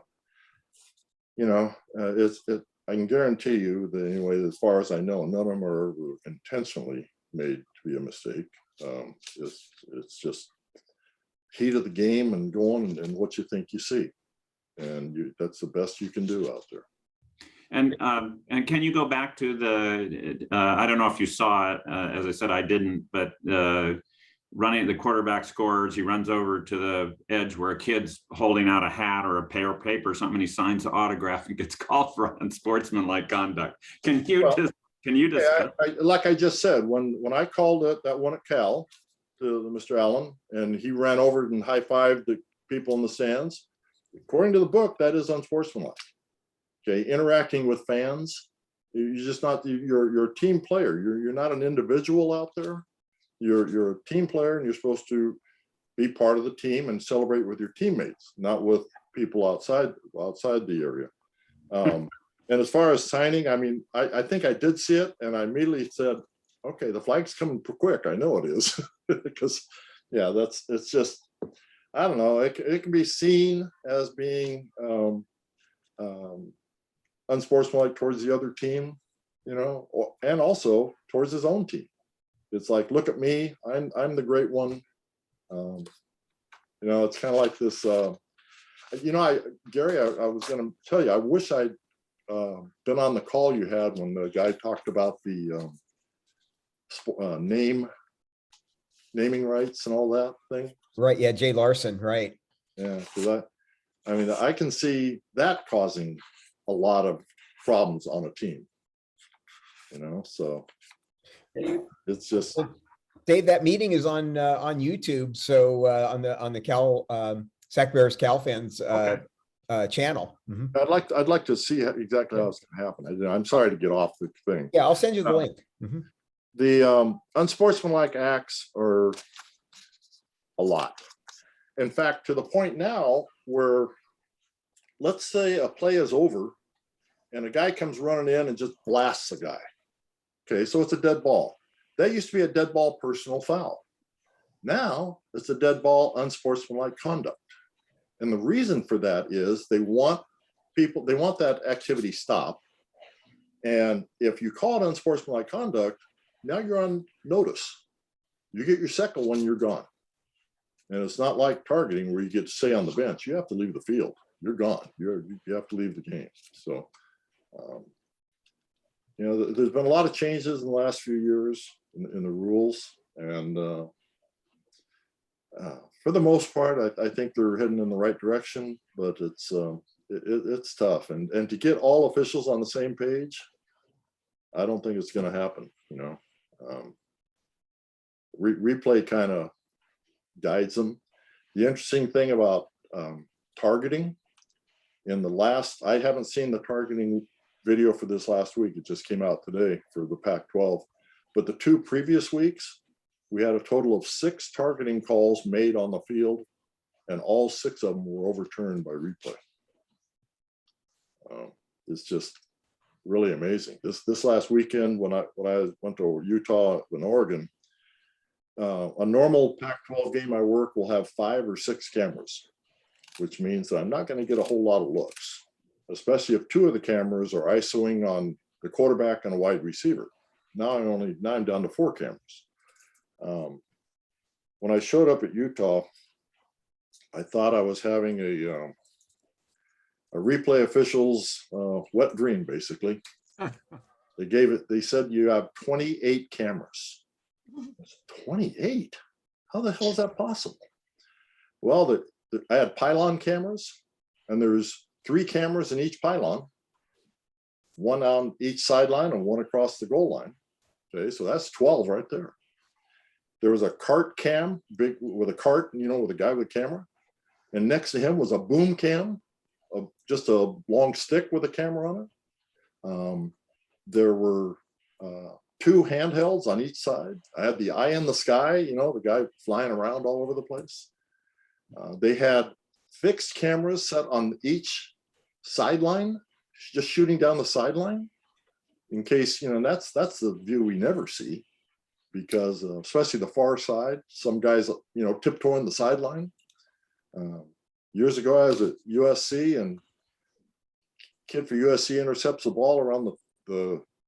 Speaker 8: can guarantee you that anyway, as far as I know, none of them are intentionally made to be a mistake. It's just heat of the game and going and what you think you see, and that's the best you can do out there.
Speaker 5: And can you go back to the I don't know if you saw it, as I said, I didn't, but running, the quarterback scores, he runs over to the edge where a kid's holding out a hat or a paper or something, and he signs the autograph and gets called for unsportsmanlike conduct. Can you discuss?
Speaker 8: Like I just said, when I called it, that one at Cal to Mr. Allen, and he ran over and high-fived the people in the stands, according to the book, that is unsportsmanlike. Okay, interacting with fans, you're just not, you're a team player. You're not an individual out there. You're a team player, and you're supposed to be part of the team and celebrate with your teammates, not with people outside the area. And as far as signing, I mean, I think I did see it, and I immediately said, okay, the flag's coming quick. I know it is because yeah, it's just, I don't know, it can be seen as being unsportsmanlike towards the other team, and also towards his own team. It's like, look at me, I'm the great one. It's kind of like this, Gary, I was going to tell you, I wish I'd been on the call you had when the guy talked about the naming rights and all that thing.
Speaker 1: Right. Yeah. Jay Larson. Right.
Speaker 8: Yeah. Because I can see that causing a lot of problems on a team, so it's just.
Speaker 1: Well, Dave, that meeting is on YouTube. So on the Cal Sac Bears Cal fans
Speaker 8: Okay.
Speaker 1: Channel. Mhm.
Speaker 8: I'd like to see exactly how it's going to happen. I'm sorry to get off the thing.
Speaker 1: Yeah, I'll send you the link. Mhm.
Speaker 8: The unsportsmanlike acts are a lot. In fact, to the point now where, let's say a play is over and a guy comes running in and just blasts a guy. Okay, so it's a dead ball. That used to be a dead ball personal foul. Now it's a dead ball unsportsmanlike conduct. And the reason for that is they want that activity stopped. And if you call it unsportsmanlike conduct, now you're on notice. You get your second one, you're gone. And it's not like targeting where you get to stay on the bench. You have to leave the field. You're gone. You have to leave the game. So, there's been a lot of changes in the last few years in the rules. And for the most part, I think they're heading in the right direction, but it's tough. And to get all officials on the same page, I don't think it's going to happen. Replay kind of guides them. The interesting thing about targeting I haven't seen the targeting video for this last week. It just came out today for the Pac-12, but the 2 previous weeks, we had a total of 6 targeting calls made on the field, and all 6 of them were overturned by replay. It's just really amazing. This last weekend, when I went to Utah and Oregon, a normal Pac-12 game I work will have 5 or 6 cameras, which means that I'm not going to get a whole lot of looks, especially if 2 of the cameras are ISOing on the quarterback and a wide receiver. Now I'm down to 4 cameras. When I showed up at Utah, I thought I was having a replay official's wet dream, basically. They said you have 28 cameras. 28? How the hell is that possible? Well, I had pylon cameras, and there's 3 cameras in each pylon, 1 on each sideline and 1 across the goal line. Okay, so that's 12 right there. There was a cart cam, big with a cart, with a guy with a camera, and next to him was a boom cam, just a long stick with a camera on it. There were 2 handhelds on each side. I had the eye in the sky, the guy flying around all over the place. They had fixed cameras set on each sideline, just shooting down the sideline in case, that's the view we never see, because especially the far side, some guys, tiptoeing the sideline. Years ago, I was at USC, and kid for USC intercepts the ball around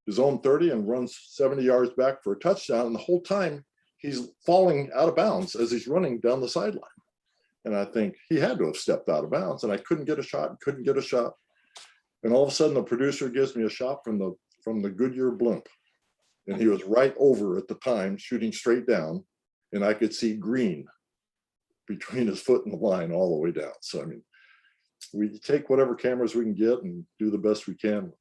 Speaker 8: his own 30 and runs 70 yards back for a touchdown. And the whole time he's falling out of bounds as he's running down the sideline. And I think he had to have stepped out of bounds, and I couldn't get a shot. And all of a sudden the producer gives me a shot from the Goodyear blimp. And he was right over at the time, shooting straight down, and I could see green between his foot and the line all the way down. So, we take whatever cameras we can get and do the best we can.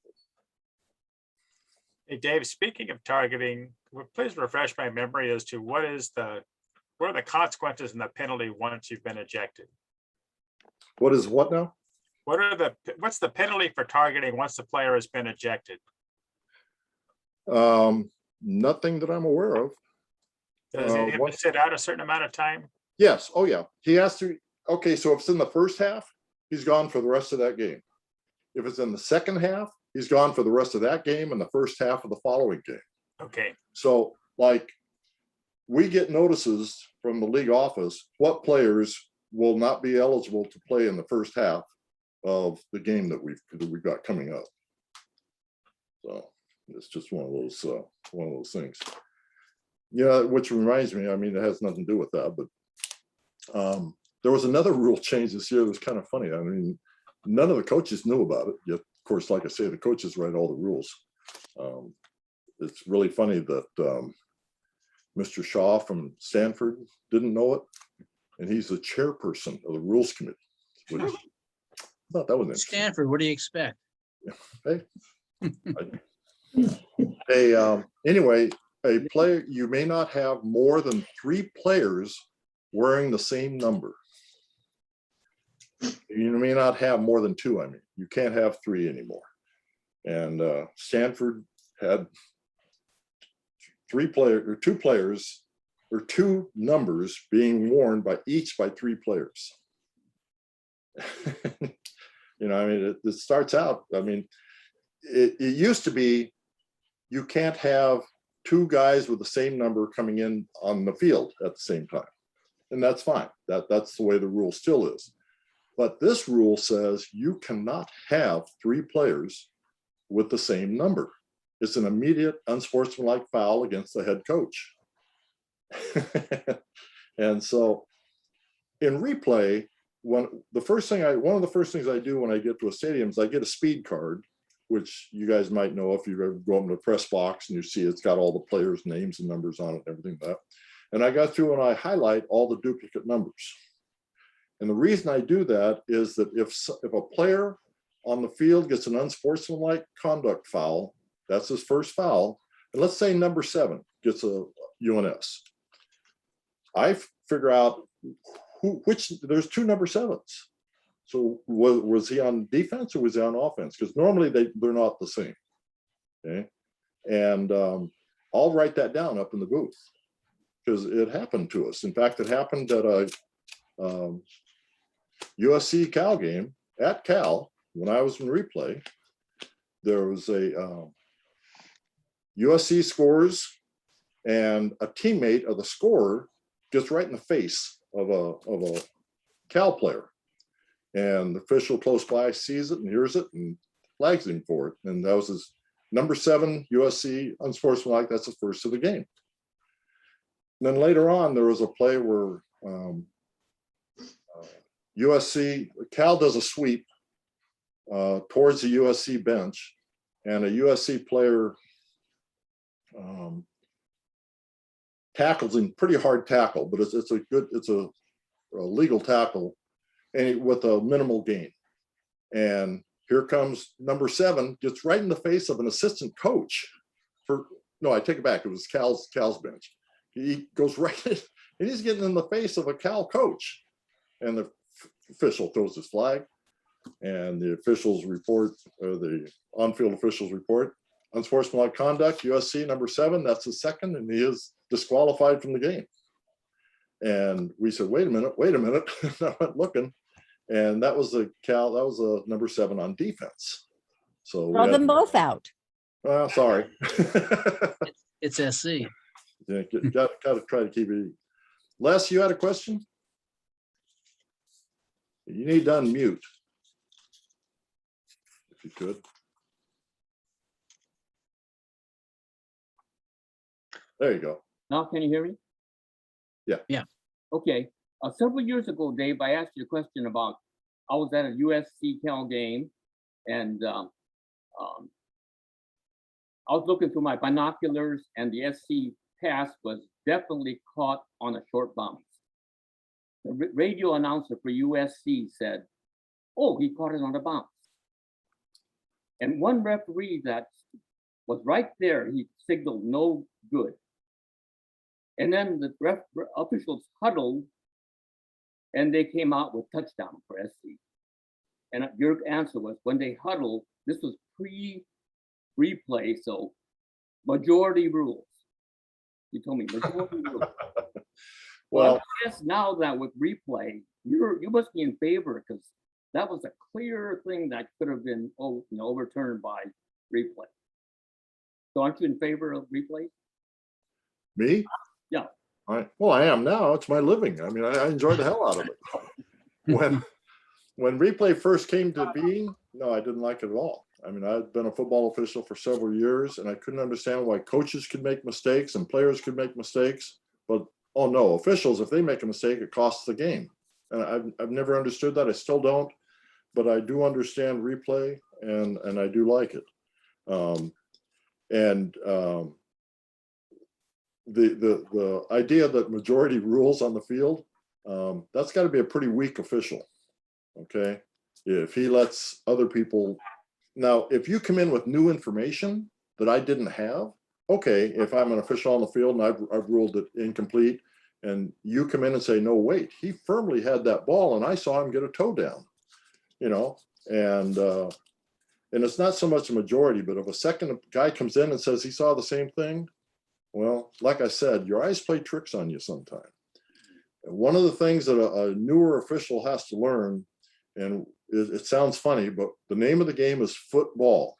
Speaker 9: Hey, Dave, speaking of targeting, please refresh my memory as to what are the consequences and the penalty once you've been ejected?
Speaker 8: What is what now?
Speaker 9: What's the penalty for targeting once the player has been ejected?
Speaker 8: Nothing that I'm aware of.
Speaker 9: Does he have to sit out a certain amount of time?
Speaker 8: Yes. Oh, yeah. He has to. Okay, so if it's in the first half, he's gone for the rest of that game. If it's in the second half, he's gone for the rest of that game and the first half of the following game.
Speaker 9: Okay.
Speaker 8: So, like, we get notices from the league office what players will not be eligible to play in the first half of the game that we've got coming up. So it's just one of those things. Yeah, which reminds me, I mean, it has nothing to do with that, but there was another rule change this year that was kind of funny. I mean, none of the coaches knew about it. Yet, of course, like I say, the coaches write all the rules. It's really funny that Mr. Shaw from Stanford didn't know it, and he's the chairperson of the rules committee. Which I thought that was interesting.
Speaker 2: Stanford, what do you expect?
Speaker 8: Hey, anyway, a player, you may not have more than 3 players wearing the same number. You may not have more than 2. I mean, you can't have 3 anymore. And Stanford had 2 players or 2 numbers being worn by 3 players. You know, I mean, it starts out, I mean, it used to be you can't have 2 guys with the same number coming in on the field at the same time. And that's fine. That's the way the rule still is. But this rule says you cannot have 3 players with the same number. It's an immediate unsportsmanlike foul against the head coach. And so in replay, one of the first things I do when I get to a stadium is I get a speed card, which you guys might know if you ever go up in the press box and you see it's got all the players' names and numbers on it and everything like that. And I go through and I highlight all the duplicate numbers. And the reason I do that is that if a player on the field gets an unsportsmanlike conduct foul, that's his first foul. And let's say number 7 gets a UNS. I figure out there's 2 number 7s. So was he on defense or was he on offense? Because normally they're not the same. Okay. And I'll write that down up in the booth because it happened to us. In fact, it happened at a USC Cal game at Cal when I was in replay. There was a USC scores and a teammate of the scorer gets right in the face of a Cal player. And the official close by sees it and hears it and flags him for it. And that was his number 7 USC unsportsmanlike. That's the first of the game. And then later on, there was a play where Cal does a sweep towards the USC bench, and a USC player tackles him, pretty hard tackle, but it's a legal tackle, and with a minimal gain. And here comes number 7, gets right in the face of an assistant coach. No, I take it back. It was Cal's bench. He goes right in, and he's getting in the face of a Cal coach. And the official throws his flag, and the officials report, or the on-field officials report, unsportsmanlike conduct, USC number 7. That's the second, and he is disqualified from the game. And we said, wait a minute. I went looking, and that was a number 7 on defense. So
Speaker 4: Throw them both out.
Speaker 8: Well, sorry.
Speaker 2: It's SC.
Speaker 8: Yeah, got to try to keep it. Les, you had a question? You need to unmute, if you could. There you go.
Speaker 10: Now, can you hear me?
Speaker 8: Yeah.
Speaker 2: Yeah.
Speaker 10: Okay. Several years ago, Dave, I asked you a question about, I was at a USC Cal game, and I was looking through my binoculars, and the SC pass was definitely caught on a short bounce. The radio announcer for USC said, oh, he caught it on a bounce. And one referee that was right there, he signaled no good. And then the officials huddled, and they came out with touchdown for SC. And your answer was, when they huddled, this was pre-replay, so majority rules. You told me majority rules. Well, I guess now that with replay, you must be in favor, because that was a clear thing that could have been overturned by replay. So aren't you in favor of replay?
Speaker 8: Me?
Speaker 10: Yeah.
Speaker 8: Well, I am now. It's my living. I mean, I enjoy the hell out of it. When replay first came to being, no, I didn't like it at all. I mean, I'd been a football official for several years, and I couldn't understand why coaches could make mistakes and players could make mistakes. But, oh no, officials, if they make a mistake, it costs the game. And I've never understood that. I still don't, but I do understand replay, and I do like it. The idea that majority rules on the field, that's got to be a pretty weak official. Okay, if he lets other people. Now, if you come in with new information that I didn't have, okay, if I'm an official on the field and I've ruled it incomplete, and you come in and say, no, wait, he firmly had that ball and I saw him get a toe down, you know, and it's not so much a majority, but if a second guy comes in and says he saw the same thing, well, like I said, your eyes play tricks on you sometimes. And one of the things that a newer official has to learn, and it sounds funny, but the name of the game is football.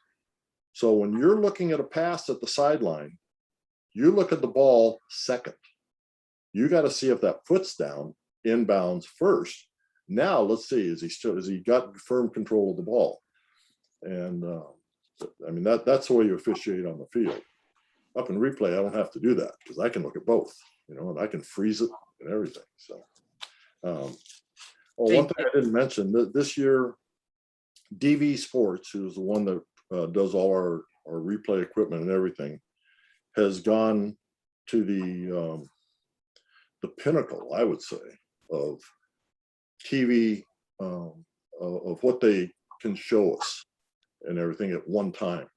Speaker 8: So when you're looking at a pass at the sideline, you look at the ball second. You got to see if that foot's down, inbounds first. Now let's see, is he got firm control of the ball? And I mean, that's the way you officiate on the field. Up in replay, I don't have to do that because I can look at both, you know, and I can freeze it and everything. So, one thing I didn't mention, this year, DV Sports, who's the one that does all our replay equipment and everything, has gone to the pinnacle, I would say, of TV, of what they can show us and everything at one time.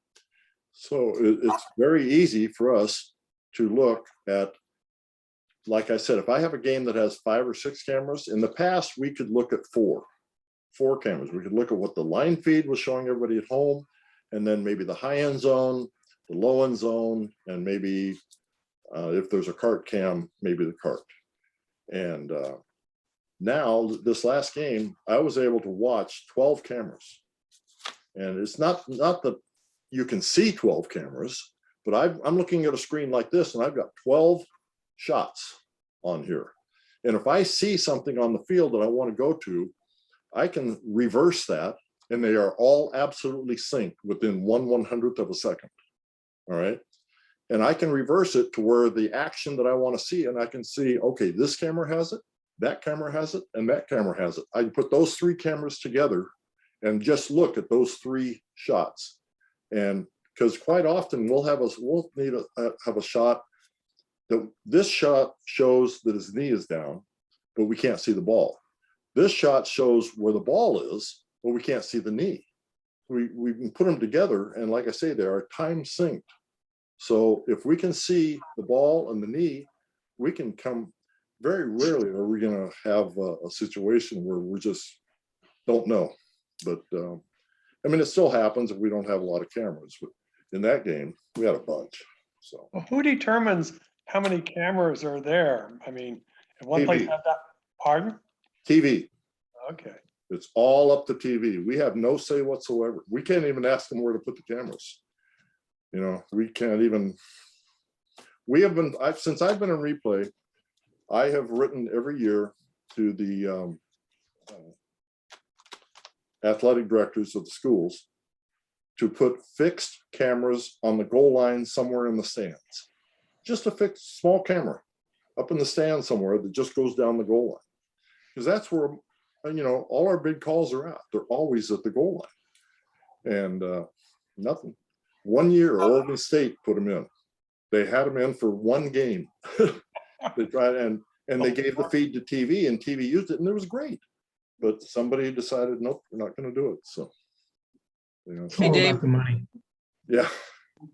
Speaker 8: So it's very easy for us to look at, like I said, if I have a game that has 5 or 6 cameras, in the past, we could look at four cameras. We could look at what the line feed was showing everybody at home, and then maybe the high end zone, the low end zone, and maybe if there's a cart cam, maybe the cart. And now this last game, I was able to watch 12 cameras. And it's not that you can see 12 cameras, but I'm looking at a screen like this and I've got 12 shots on here. And if I see something on the field that I want to go to, I can reverse that, and they are all absolutely synced within 1/100th of a second. All right. And I can reverse it to where the action that I want to see, and I can see, okay, this camera has it, that camera has it, and that camera has it. I can put those 3 cameras together and just look at those 3 shots. And because quite often we'll need to have a shot that this shot shows that his knee is down, but we can't see the ball. This shot shows where the ball is, but we can't see the knee. We can put them together, and like I say, they are time synced. So if we can see the ball and the knee, we can come. Very rarely are we going to have a situation where we just don't know. But I mean, it still happens if we don't have a lot of cameras. But in that game, we had a bunch. So
Speaker 11: well, who determines how many cameras are there? I mean, if one
Speaker 8: TV.
Speaker 11: place have that, pardon?
Speaker 8: TV.
Speaker 11: Okay.
Speaker 8: It's all up to TV. We have no say whatsoever. We can't even ask them where to put the cameras. You know, we can't even. Since I've been in replay, I have written every year to the athletic directors of the schools to put fixed cameras on the goal line somewhere in the stands. Just a fixed small camera up in the stand somewhere that just goes down the goal line. Because that's where, you know, all our big calls are at. They're always at the goal line. And nothing. One year, Oregon State put them in. They had them in for one game. They tried and they gave the feed to TV, and TV used it, and it was great. But somebody decided, nope, we're not going to do it. So, you know,
Speaker 2: Hey, Dave.
Speaker 3: The money.
Speaker 8: yeah.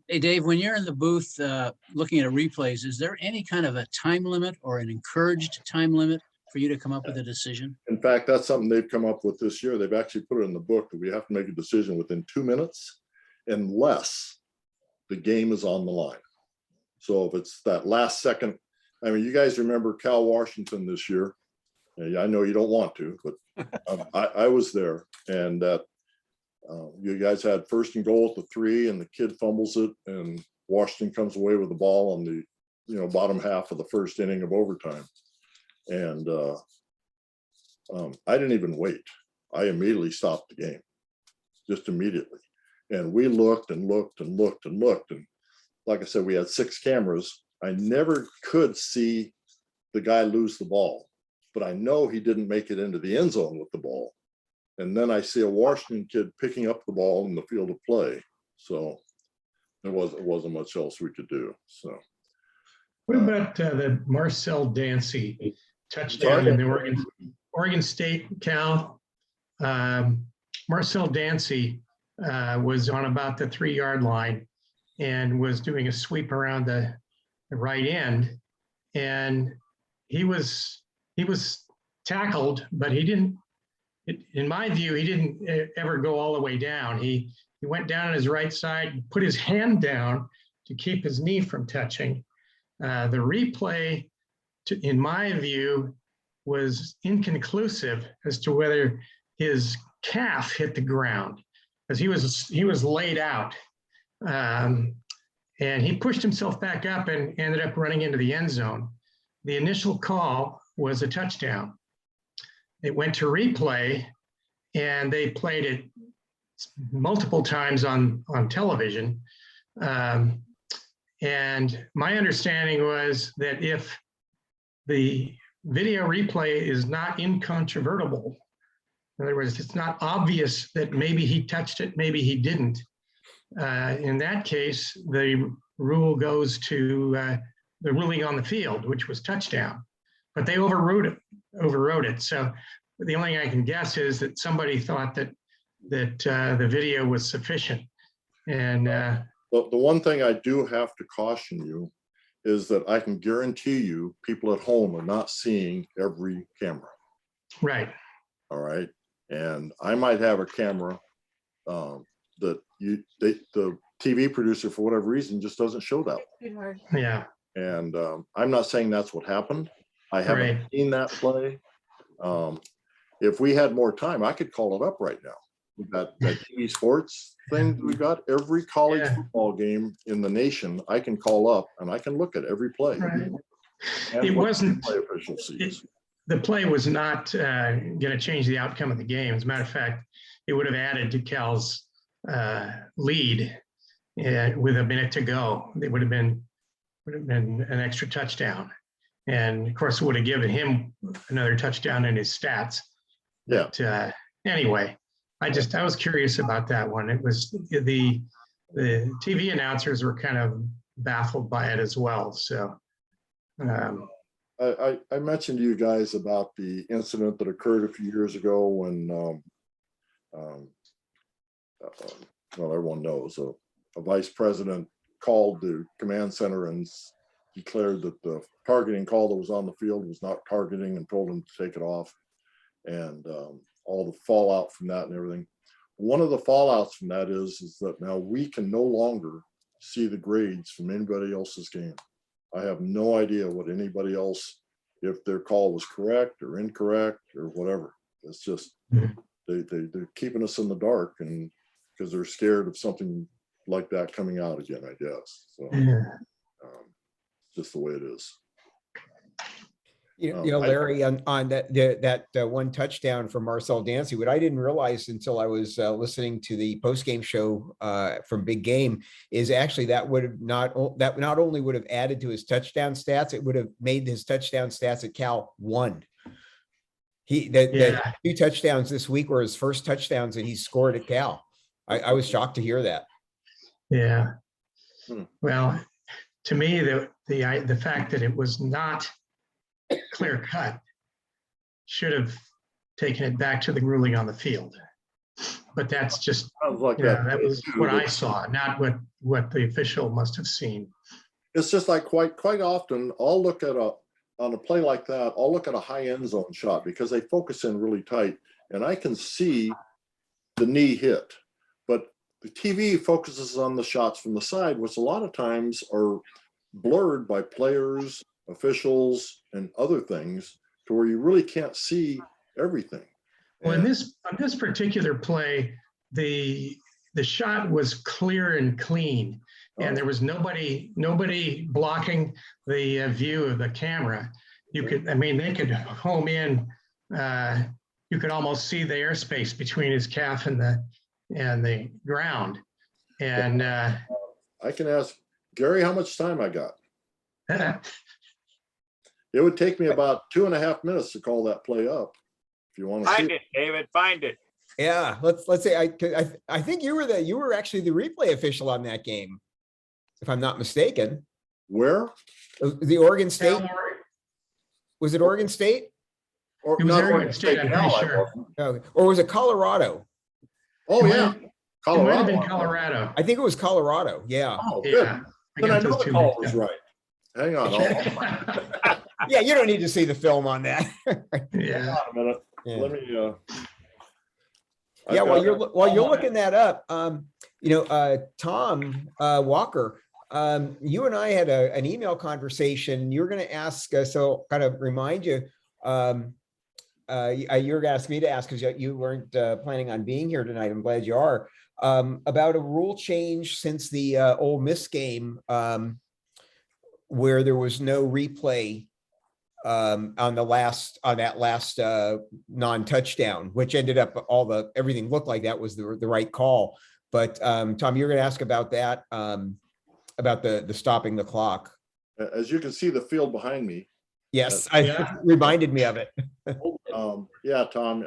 Speaker 2: Hey, Dave, when you're in the booth looking at replays, is there any kind of a time limit or an encouraged time limit for you to come up with a decision?
Speaker 8: In fact, that's something they've come up with this year. They've actually put it in the book that we have to make a decision within 2 minutes unless the game is on the line. So if it's that last second, I mean, you guys remember Cal Washington this year. I know you don't want to, but I was there, and that you guys had 1st and goal at the 3, and the kid fumbles it, and Washington comes away with the ball on the bottom half of the first inning of overtime. And I didn't even wait. I immediately stopped the game, just immediately. And we looked and looked and looked and looked. And like I said, we had 6 cameras. I never could see the guy lose the ball, but I know he didn't make it into the end zone with the ball. And then I see a Washington kid picking up the ball in the field of play. So there wasn't much else we could do. So.
Speaker 12: What about the Marcel Dancy touchdown in the Oregon State, Cal? Marcel Dancy was on about the 3-yard line and was doing a sweep around the right end, and he was tackled, but he didn't. In my view, he didn't ever go all the way down. He went down on his right side, put his hand down to keep his knee from touching. The replay, in my view, was inconclusive as to whether his calf hit the ground, because he was laid out, and he pushed himself back up and ended up running into the end zone. The initial call was a touchdown. It went to replay, and they played it multiple times on television. And my understanding was that if the video replay is not incontrovertible, in other words, it's not obvious that maybe he touched it, maybe he didn't. In that case, the rule goes to the ruling on the field, which was touchdown. But they overrode it. So the only thing I can guess is that somebody thought that the video was sufficient. And
Speaker 8: the one thing I do have to caution you is that I can guarantee you people at home are not seeing every camera.
Speaker 12: Right.
Speaker 8: All right. And I might have a camera that the TV producer, for whatever reason, just doesn't show that.
Speaker 12: Yeah.
Speaker 8: And I'm not saying that's what happened. I haven't seen that play. If we had more time, I could call it up right now. That TV sports thing we got, every college football game in the nation, I can call up and I can look at every play.
Speaker 12: Right.
Speaker 8: And
Speaker 12: it wasn't
Speaker 8: play official sees.
Speaker 12: The play was not going to change the outcome of the game. As a matter of fact, it would have added to Cal's lead with a minute to go. It would have been an extra touchdown, and of course, it would have given him another touchdown in his stats.
Speaker 8: Yeah.
Speaker 12: But anyway, I was curious about that one. It was the TV announcers were kind of baffled by it as well. So.
Speaker 8: I mentioned to you guys about the incident that occurred a few years ago when, well, everyone knows, a vice president called the command center and declared that the targeting call that was on the field was not targeting and told him to take it off, and all the fallout from that and everything. One of the fallouts from that is that now we can no longer see the grades from anybody else's game. I have no idea what anybody else, if their call was correct or incorrect or whatever. It's just, they're keeping us in the dark, and because they're scared of something like that coming out again, I guess. So just the way it is.
Speaker 1: Larry, on that one touchdown from Marcel Dancy, what I didn't realize until I was listening to the post-game show from Big Game is actually that not only would have added to his touchdown stats, it would have made his touchdown stats at Cal 1. The 2 touchdowns this week were his first touchdowns that he scored at Cal. I was shocked to hear that.
Speaker 12: Yeah. Well, to me, the fact that it was not clear cut should have taken it back to the ruling on the field, but that's just that was what I saw, not what the official must have seen.
Speaker 8: It's just like quite often I'll look at on a play like that, I'll look at a high end zone shot because they focus in really tight and I can see the knee hit, but the TV focuses on the shots from the side, which a lot of times are blurred by players, officials, and other things to where you really can't see everything.
Speaker 12: Well, on this particular play, the the shot was clear and clean, and there was nobody blocking the view of the camera. You could, I mean, they could home in. You could almost see the airspace between his calf and the ground. And
Speaker 8: I can ask Gary how much time I got. It would take me about 2.5 minutes to call that play up. If you want to see
Speaker 9: Find it, David, find it.
Speaker 1: Yeah, let's say I think you were actually the replay official on that game, if I'm not mistaken.
Speaker 8: Where?
Speaker 1: The Oregon State. Was it Oregon State?
Speaker 8: Or
Speaker 12: It was
Speaker 8: not
Speaker 12: Oregon State, I'm pretty
Speaker 8: Cal, I
Speaker 12: sure.
Speaker 8: wasn't.
Speaker 1: Or was it Colorado?
Speaker 8: Oh,
Speaker 12: It
Speaker 8: yeah.
Speaker 12: might- It might have been
Speaker 8: Colorado.
Speaker 12: Colorado.
Speaker 1: I think it was Colorado. Yeah.
Speaker 8: Oh, good.
Speaker 12: Yeah.
Speaker 8: Then I
Speaker 12: got
Speaker 8: know
Speaker 12: those
Speaker 8: the
Speaker 12: two
Speaker 8: call
Speaker 12: mixed
Speaker 8: was
Speaker 12: up.
Speaker 8: right. Hang on.
Speaker 1: Yeah, you don't need to see the film on that.
Speaker 12: Yeah.
Speaker 8: Hang on a minute.
Speaker 1: Yeah.
Speaker 8: Let me,
Speaker 1: Yeah,
Speaker 8: I've
Speaker 1: while
Speaker 8: got-
Speaker 1: you're looking that up, Tom Walker, you and I had an email conversation. You were going to ask, so kind of remind you, you were going to ask me to ask because you weren't planning on being here tonight. I'm glad you are. About a rule change since the Ole Miss game, where there was no replay on that last non-touchdown, which ended up everything looked like that was the right call. But Tom, you're going to ask about that, about the stopping the clock.
Speaker 8: As you can see the field behind me.
Speaker 1: Yes, it reminded me of it.
Speaker 8: Yeah, Tom,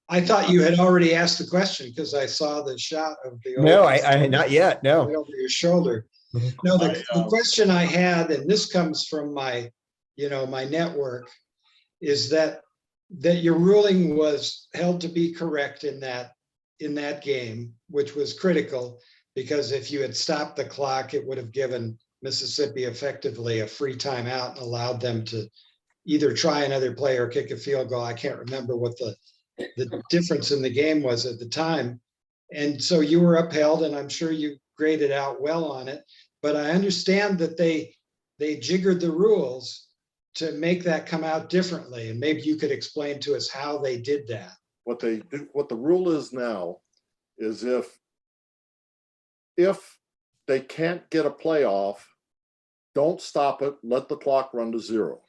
Speaker 13: I thought you had already asked the question because I saw the shot of the.
Speaker 1: No, I not yet. No.
Speaker 13: Right over your shoulder. No, the question I had, and this comes from my network, is that your ruling was held to be correct in that game, which was critical, because if you had stopped the clock, it would have given Mississippi effectively a free timeout and allowed them to either try another play or kick a field goal. I can't remember what the difference in the game was at the time. And so you were upheld, and I'm sure you graded out well on it. But I understand that they jiggered the rules to make that come out differently. And maybe you could explain to us how they did that.
Speaker 8: what the rule is now is if they can't get a playoff, don't stop it, let the clock run to 0,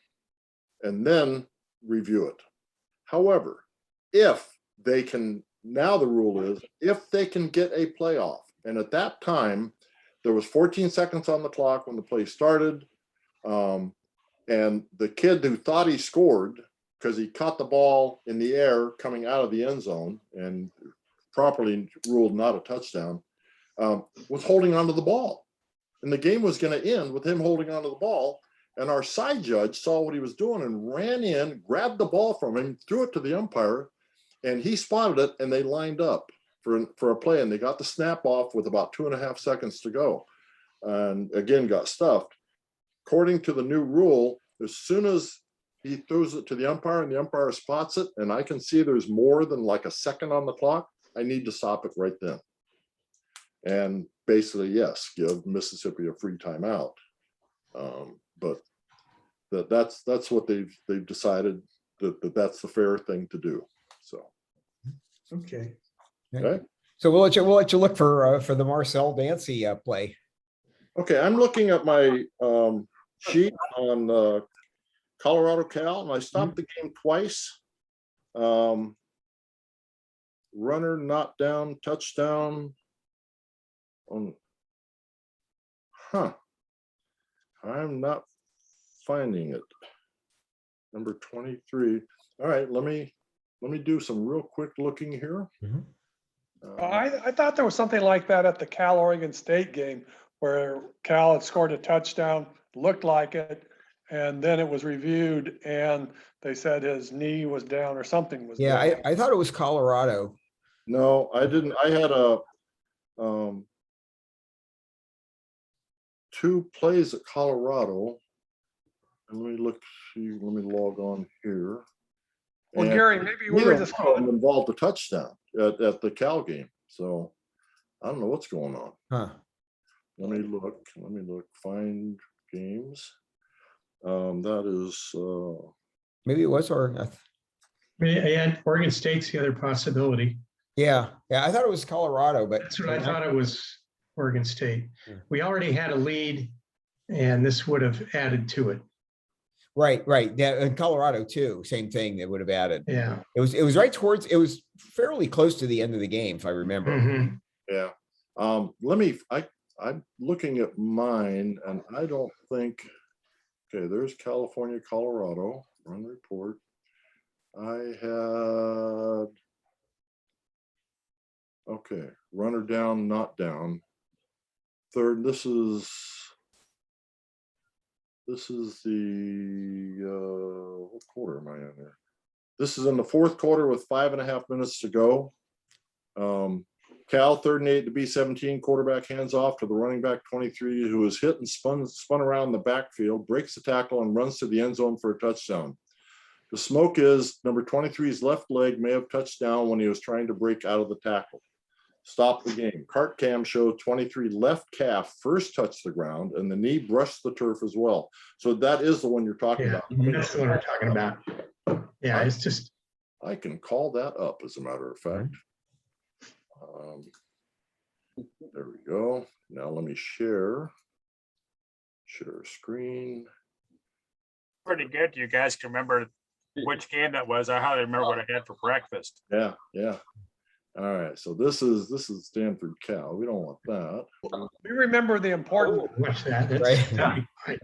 Speaker 8: and then review it. However, if they can, now the rule is, if they can get a playoff, and at that time, there was 14 seconds on the clock when the play started, and the kid who thought he scored, because he caught the ball in the air coming out of the end zone and properly ruled not a touchdown, was holding onto the ball. And the game was going to end with him holding onto the ball. And our side judge saw what he was doing and ran in, grabbed the ball from him, threw it to the umpire, and he spotted it, and they lined up for a play, and they got the snap off with about 2.5 seconds to go. And again, got stuffed. According to the new rule, as soon as he throws it to the umpire and the umpire spots it, and I can see there's more than like a second on the clock, I need to stop it right then. And basically, yes, give Mississippi a free timeout. But that's what they've decided that's the fair thing to do. So.
Speaker 13: Okay.
Speaker 8: Okay.
Speaker 1: So we'll let you look for the Marcel Dancy play.
Speaker 8: Okay, I'm looking at my sheet on Colorado Cal, and I stopped the game twice. Runner not down, touchdown. I'm not finding it. Number 23. All right, let me do some real quick looking here.
Speaker 11: I thought there was something like that at the Cal Oregon State game where Cal had scored a touchdown, looked like it, and then it was reviewed and they said his knee was down or something was
Speaker 1: Yeah,
Speaker 11: down.
Speaker 1: I thought it was Colorado.
Speaker 8: No, I didn't. I had a 2 plays at Colorado. And let me look, see, let me log on here.
Speaker 11: Well,
Speaker 8: And
Speaker 11: Gary, maybe we
Speaker 8: neither
Speaker 11: were just
Speaker 8: one of them involved a touchdown at the Cal game. So I don't know what's going on.
Speaker 1: Huh.
Speaker 8: Let me look, find games. That is,
Speaker 1: Maybe it was, or
Speaker 12: And Oregon State's the other possibility.
Speaker 1: Yeah, I thought it was Colorado, but.
Speaker 12: That's what I thought it was, Oregon State.
Speaker 1: Yeah.
Speaker 12: We already had a lead and this would have added to it.
Speaker 1: Right. Yeah, in Colorado too, same thing, they would have added.
Speaker 12: Yeah.
Speaker 1: It was right towards, it was fairly close to the end of the game, if I remember.
Speaker 12: Mhm.
Speaker 8: Yeah. I'm looking at mine and I don't think, okay, there's California, Colorado, run report. I had, okay, runner down, not down. Third, this is the, what quarter am I in there? This is in the fourth quarter with 5.5 minutes to go. Cal 3rd and 8 to B17, quarterback hands off to the running back 23, who was hit and spun around the backfield, breaks the tackle and runs to the end zone for a touchdown. The smoke is number 23's left leg may have touched down when he was trying to break out of the tackle. Stop the game. Cart cam showed 23 left calf first touched the ground and the knee brushed the turf as well. So that is the one you're talking
Speaker 12: Yeah,
Speaker 8: about.
Speaker 12: that's the one we're talking about. Yeah, it's just.
Speaker 8: I can call that up as a matter of fact. There we go. Now let me share screen.
Speaker 9: Pretty good. You guys can remember which game that was. I hardly remember what I had for breakfast.
Speaker 8: Yeah. All right. So this is Stanford Cal. We don't want that.
Speaker 11: We remember the important.
Speaker 12: Watch that.
Speaker 1: Right.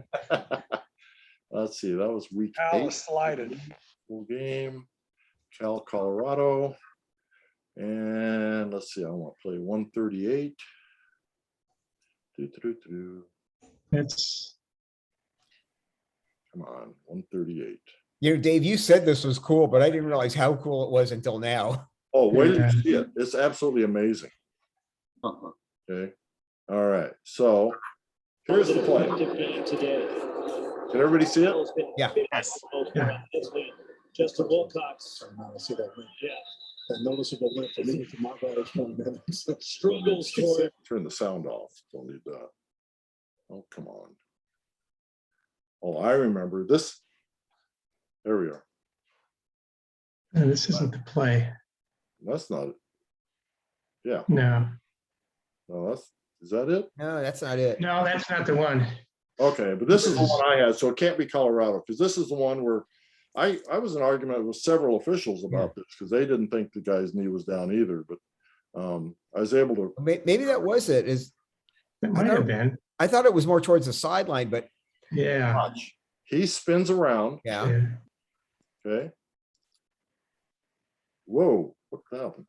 Speaker 8: Let's see. That was week
Speaker 11: Cal
Speaker 8: 8.
Speaker 11: was slided.
Speaker 8: Full game. Cal, Colorado. And let's see. I want to play 138.
Speaker 12: That's.
Speaker 8: Come on, 138.
Speaker 1: You know, Dave, you said this was cool, but I didn't realize how cool it was until now.
Speaker 8: Oh, wait till you see it. It's absolutely amazing.
Speaker 10: Uh-huh.
Speaker 8: Okay. All right. So here's the play. Can everybody see it?
Speaker 1: Yeah.
Speaker 9: Yes.
Speaker 14: Justin Wilcox. I see that win. Yeah. A noticeable win for me from my vantage point. Struggles for.
Speaker 8: Turn the sound off. Don't need that. Oh, come on. Oh, I remember this. There we are.
Speaker 12: No, this isn't the play.
Speaker 8: That's not it. Yeah.
Speaker 12: No.
Speaker 8: No, is that it?
Speaker 1: No, that's not it.
Speaker 12: No, that's not the one.
Speaker 8: Okay, but this is the one I had, so it can't be Colorado because this is the one where I was in argument with several officials about this because they didn't think the guy's knee was down either. But I was able to.
Speaker 1: Maybe that was it. It
Speaker 12: might have been.
Speaker 1: I thought it was more towards the sideline, but
Speaker 12: yeah.
Speaker 8: Watch. He spins around.
Speaker 1: Yeah.
Speaker 8: Okay. Whoa, what happened?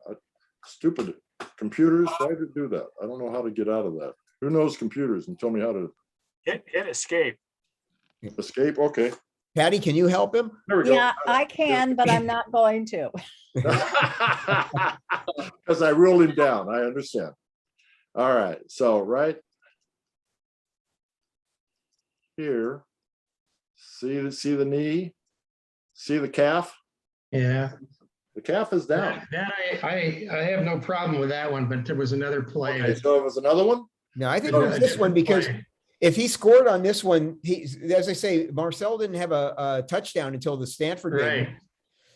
Speaker 8: Stupid computers. Why did it do that? I don't know how to get out of that. Who knows computers and tell me how to
Speaker 9: Hit escape.
Speaker 8: Escape. Okay.
Speaker 1: Patty, can you help him?
Speaker 8: There we go.
Speaker 4: Yeah, I can, but I'm not going to.
Speaker 8: Because I ruled him down. I understand. All right. So right here, see the knee, see the calf.
Speaker 12: Yeah.
Speaker 8: The calf is down.
Speaker 12: That I have no problem with that one, but there was another play.
Speaker 8: Okay, so it was another one.
Speaker 1: No, I think it was this one because if he scored on this one, as I say, Marcel didn't have a touchdown until the Stanford game.
Speaker 12: Right.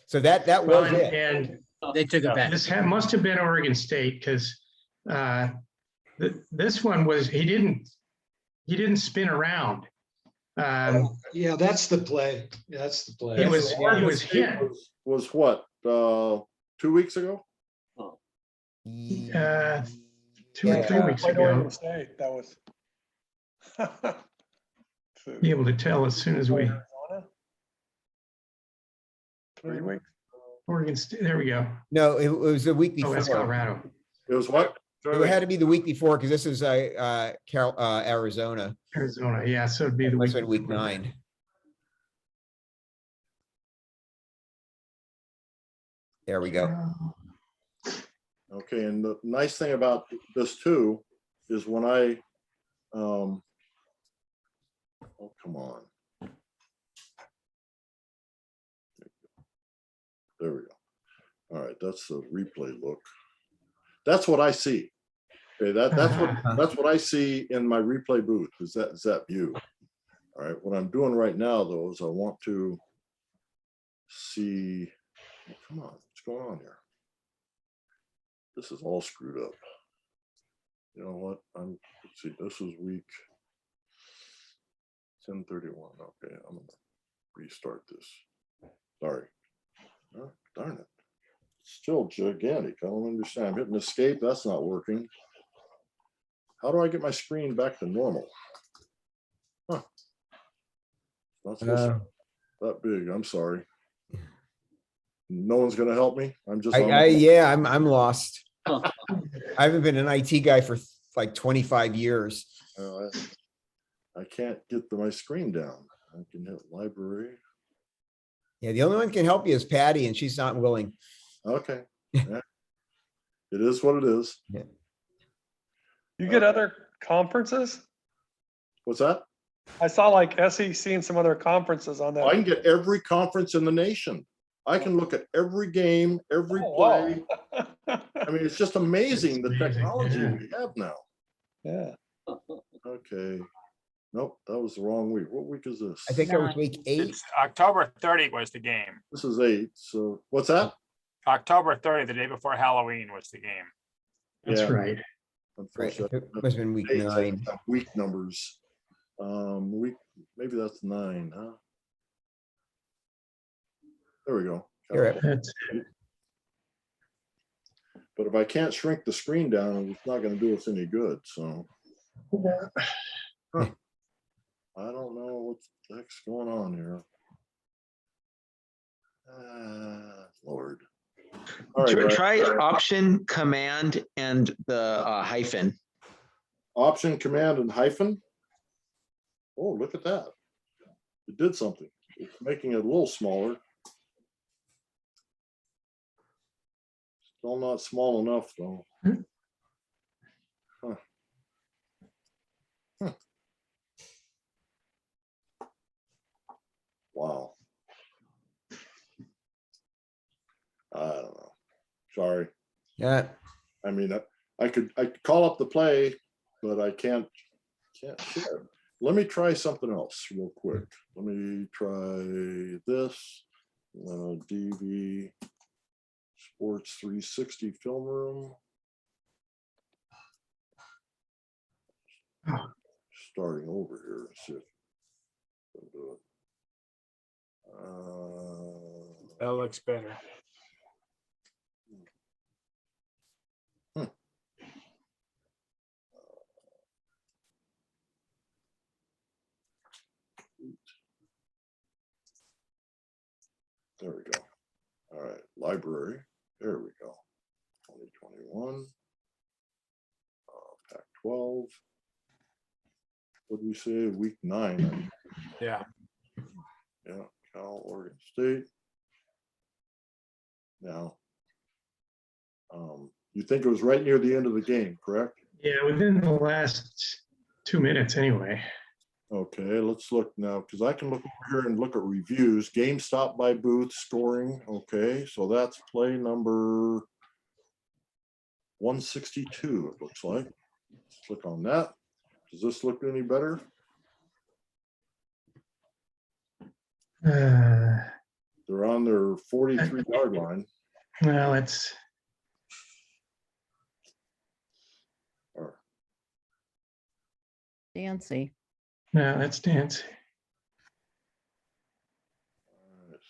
Speaker 1: So that was it.
Speaker 12: And
Speaker 2: They took it back.
Speaker 12: this must have been Oregon State because this one was he didn't spin around.
Speaker 13: Yeah, that's the play. That's the play.
Speaker 12: He was hit.
Speaker 8: Was what 2 weeks ago?
Speaker 12: 2 or 3 weeks
Speaker 11: Played
Speaker 12: ago.
Speaker 11: Oregon State. That was.
Speaker 12: Be able to tell as soon as we.
Speaker 11: Arizona? 3 weeks.
Speaker 12: Oregon State. There we go.
Speaker 1: No, it was the week
Speaker 12: Oh,
Speaker 1: before.
Speaker 12: that's Colorado.
Speaker 8: It was what?
Speaker 1: It had to be the week before because this is Arizona.
Speaker 12: Arizona. Yeah, so it'd be the
Speaker 1: Must
Speaker 12: week.
Speaker 1: have been week 9. There we go.
Speaker 8: Okay, and the nice thing about this too is when I oh, come on. There we go. All right, that's the replay look. That's what I see. Okay, that's what I see in my replay booth is that view. All right, what I'm doing right now though is I want to see, come on, what's going on here? This is all screwed up. You know what? Let's see, this is week 10:31. Okay, I'm gonna restart this. Sorry. Oh, darn it. Still gigantic. I don't understand. I'm hitting escape. That's not working. How do I get my screen back to normal? Huh. Not supposed to be that big. I'm sorry. No one's gonna help me. I'm just on my-
Speaker 1: Yeah, I'm lost. I haven't been an IT guy for like 25 years.
Speaker 8: I can't get my screen down. I can hit library.
Speaker 1: Yeah, the only one can help you is Patty, and she's not willing.
Speaker 8: Okay. Yeah. It is what it is.
Speaker 1: Yeah.
Speaker 11: You get other conferences?
Speaker 8: What's that?
Speaker 11: I saw like SEC and some other conferences on
Speaker 8: I can
Speaker 11: that.
Speaker 8: get every conference in the nation. I can look at every game, every play. I mean, it's just amazing the technology we have now.
Speaker 11: Yeah.
Speaker 8: Okay. Nope, that was the wrong week. What week is this?
Speaker 1: I think it was week 8.
Speaker 9: It's October 30 was the game.
Speaker 8: This is 8. So what's that?
Speaker 9: October 30, the day before Halloween was the game.
Speaker 12: That's
Speaker 8: Yeah.
Speaker 12: right.
Speaker 1: Right. It must have been week 9.
Speaker 8: Week numbers. Maybe that's 9, huh? There we go.
Speaker 12: That's
Speaker 8: But if I can't shrink the screen down, it's not going to do us any good. So huh. I don't know what the heck's going on here. Lord. All right,
Speaker 15: Try Option, Command, and the hyphen.
Speaker 8: Option, Command, and hyphen. Oh, look at that. It did something. It's making it a little smaller. Still not small enough, though. Huh. Huh. Wow. I don't know. Sorry.
Speaker 1: Yeah.
Speaker 8: I mean, I could call up the play, but I can't share. Let me try something else real quick. Let me try this. DV Sports 360 film room. Starting over here. See if I can do it.
Speaker 9: That looks better.
Speaker 8: There we go. All right, library. There we go. 2021. Pac-12. What did we say? Week 9.
Speaker 9: Yeah.
Speaker 8: Yeah, Cal, Oregon State. Now, you think it was right near the end of the game, correct?
Speaker 12: Yeah, within the last 2 minutes anyway.
Speaker 8: Okay, let's look now, because I can look over here and look at reviews. Game stopped by booth, scoring. Okay, so that's play number 162, it looks like. Let's click on that. Does this look any better? They're on their 43-yard line.
Speaker 12: Well, it's
Speaker 4: Dancy.
Speaker 12: no, that's Dancy.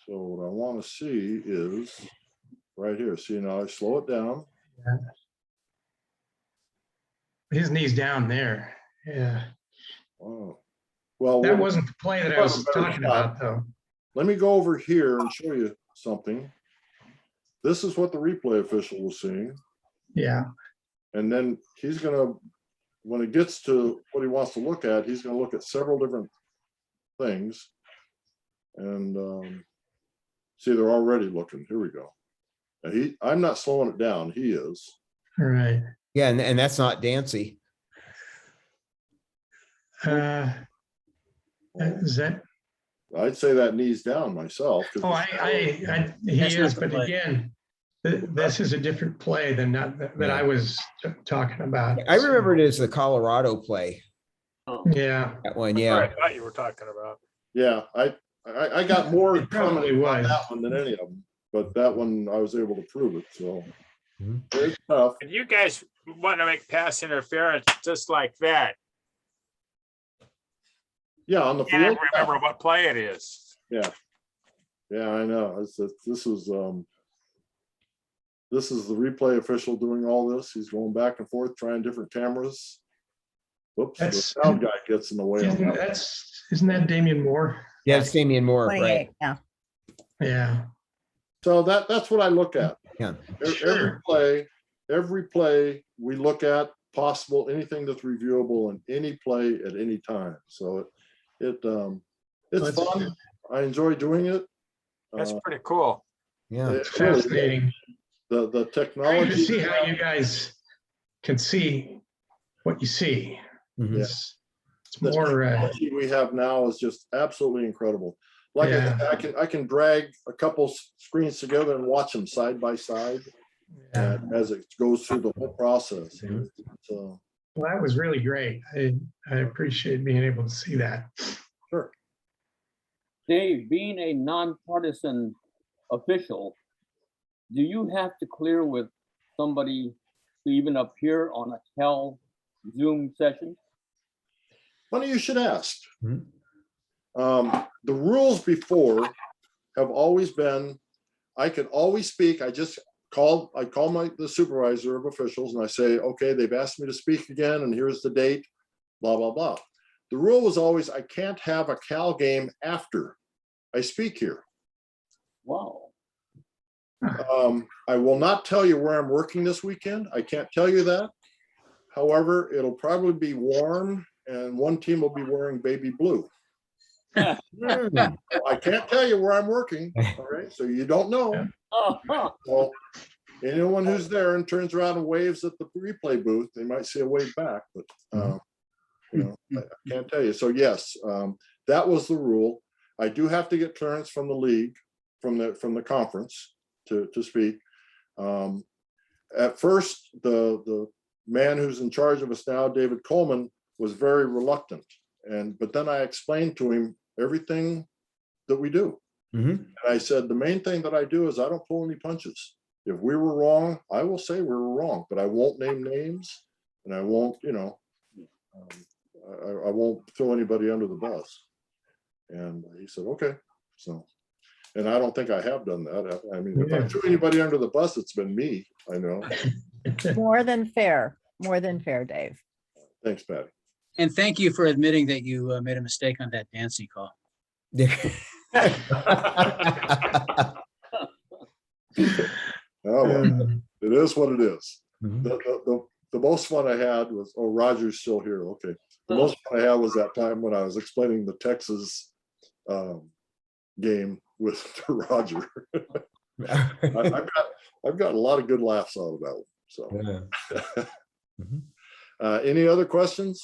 Speaker 8: So what I want to see is right here. See, now I slow it down.
Speaker 12: Yeah. His knee's down there. Yeah.
Speaker 8: Oh, well,
Speaker 12: That wasn't the play that I was talking about, though.
Speaker 8: Let me go over here and show you something. This is what the replay official was seeing.
Speaker 12: Yeah.
Speaker 8: And then he's going to, when it gets to what he wants to look at, he's going to look at several different things. And see, they're already looking. Here we go. And I'm not slowing it down. He is.
Speaker 12: All right.
Speaker 1: Yeah, and that's not Dancy.
Speaker 12: Is that?
Speaker 8: I'd say that knee's down myself.
Speaker 12: Oh, he is, but again, this is a different play than that I was talking about.
Speaker 1: I remember it as the Colorado play.
Speaker 12: Yeah.
Speaker 1: That one, yeah.
Speaker 9: I thought you were talking about.
Speaker 8: Yeah, I got more
Speaker 12: It probably
Speaker 8: comment on
Speaker 12: was.
Speaker 8: that one than any of them, but that one I was able to prove it. So It's tough.
Speaker 9: And you guys want to make pass interference just like that.
Speaker 8: Yeah, on the
Speaker 9: Can't
Speaker 8: field.
Speaker 9: remember what play it is.
Speaker 8: Yeah. Yeah, I know. This is the replay official doing all this. He's going back and forth, trying different cameras. Whoops, the sound guy gets in the way.
Speaker 12: Isn't that Damian Moore?
Speaker 1: Yeah, it's Damian Moore, right?
Speaker 4: 28, yeah.
Speaker 12: Yeah.
Speaker 8: So that's what I look at.
Speaker 1: Yeah.
Speaker 8: Every play we look at possible, anything that's reviewable in any play at any time. So it's fun. I enjoy doing it.
Speaker 9: That's pretty cool.
Speaker 1: Yeah,
Speaker 12: It's fascinating.
Speaker 8: The
Speaker 12: To
Speaker 8: technology.
Speaker 12: see how you guys can see what you see.
Speaker 1: Mhm.
Speaker 12: It's
Speaker 8: The
Speaker 12: more.
Speaker 8: technology we have now is just absolutely incredible. Like
Speaker 12: Yeah.
Speaker 8: I can drag a couple screens together and watch them side by side as it goes through the whole process. So
Speaker 12: Well, that was really great. I appreciate being able to see that.
Speaker 8: sure.
Speaker 10: Dave, being a nonpartisan official, do you have to clear with somebody to even appear on a Cal Zoom session?
Speaker 8: Funny you should ask.
Speaker 1: Mhm.
Speaker 8: The rules before have always been, I could always speak. I call the supervisor of officials and I say, okay, they've asked me to speak again and here's the date, blah, blah, blah. The rule was always, I can't have a Cal game after I speak here.
Speaker 10: Wow.
Speaker 8: I will not tell you where I'm working this weekend. I can't tell you that. However, it'll probably be warm and one team will be wearing baby blue. I can't tell you where I'm working. All right. So you don't know. Well, anyone who's there and turns around and waves at the replay booth, they might see a wave back, but I can't tell you. So yes, that was the rule. I do have to get clearance from the league, from the conference to speak. At first, the man who's in charge of us now, David Coleman, was very reluctant. But then I explained to him everything that we do. And I said, the main thing that I do is I don't pull any punches. If we were wrong, I will say we were wrong, but I won't name names and I won't, I won't throw anybody under the bus. And he said, okay. So, and I don't think I have done that. I mean, if I threw anybody under the bus, it's been me, I know.
Speaker 4: More than fair, Dave.
Speaker 8: Thanks, Patty.
Speaker 2: And thank you for admitting that you made a mistake on that Dancy call.
Speaker 8: It is what it is. The most fun I had was, oh, Roger's still here. Okay. The most fun I had was that time when I was explaining the Texas game with Roger. I've got a lot of good laughs out of that one. So, any other questions?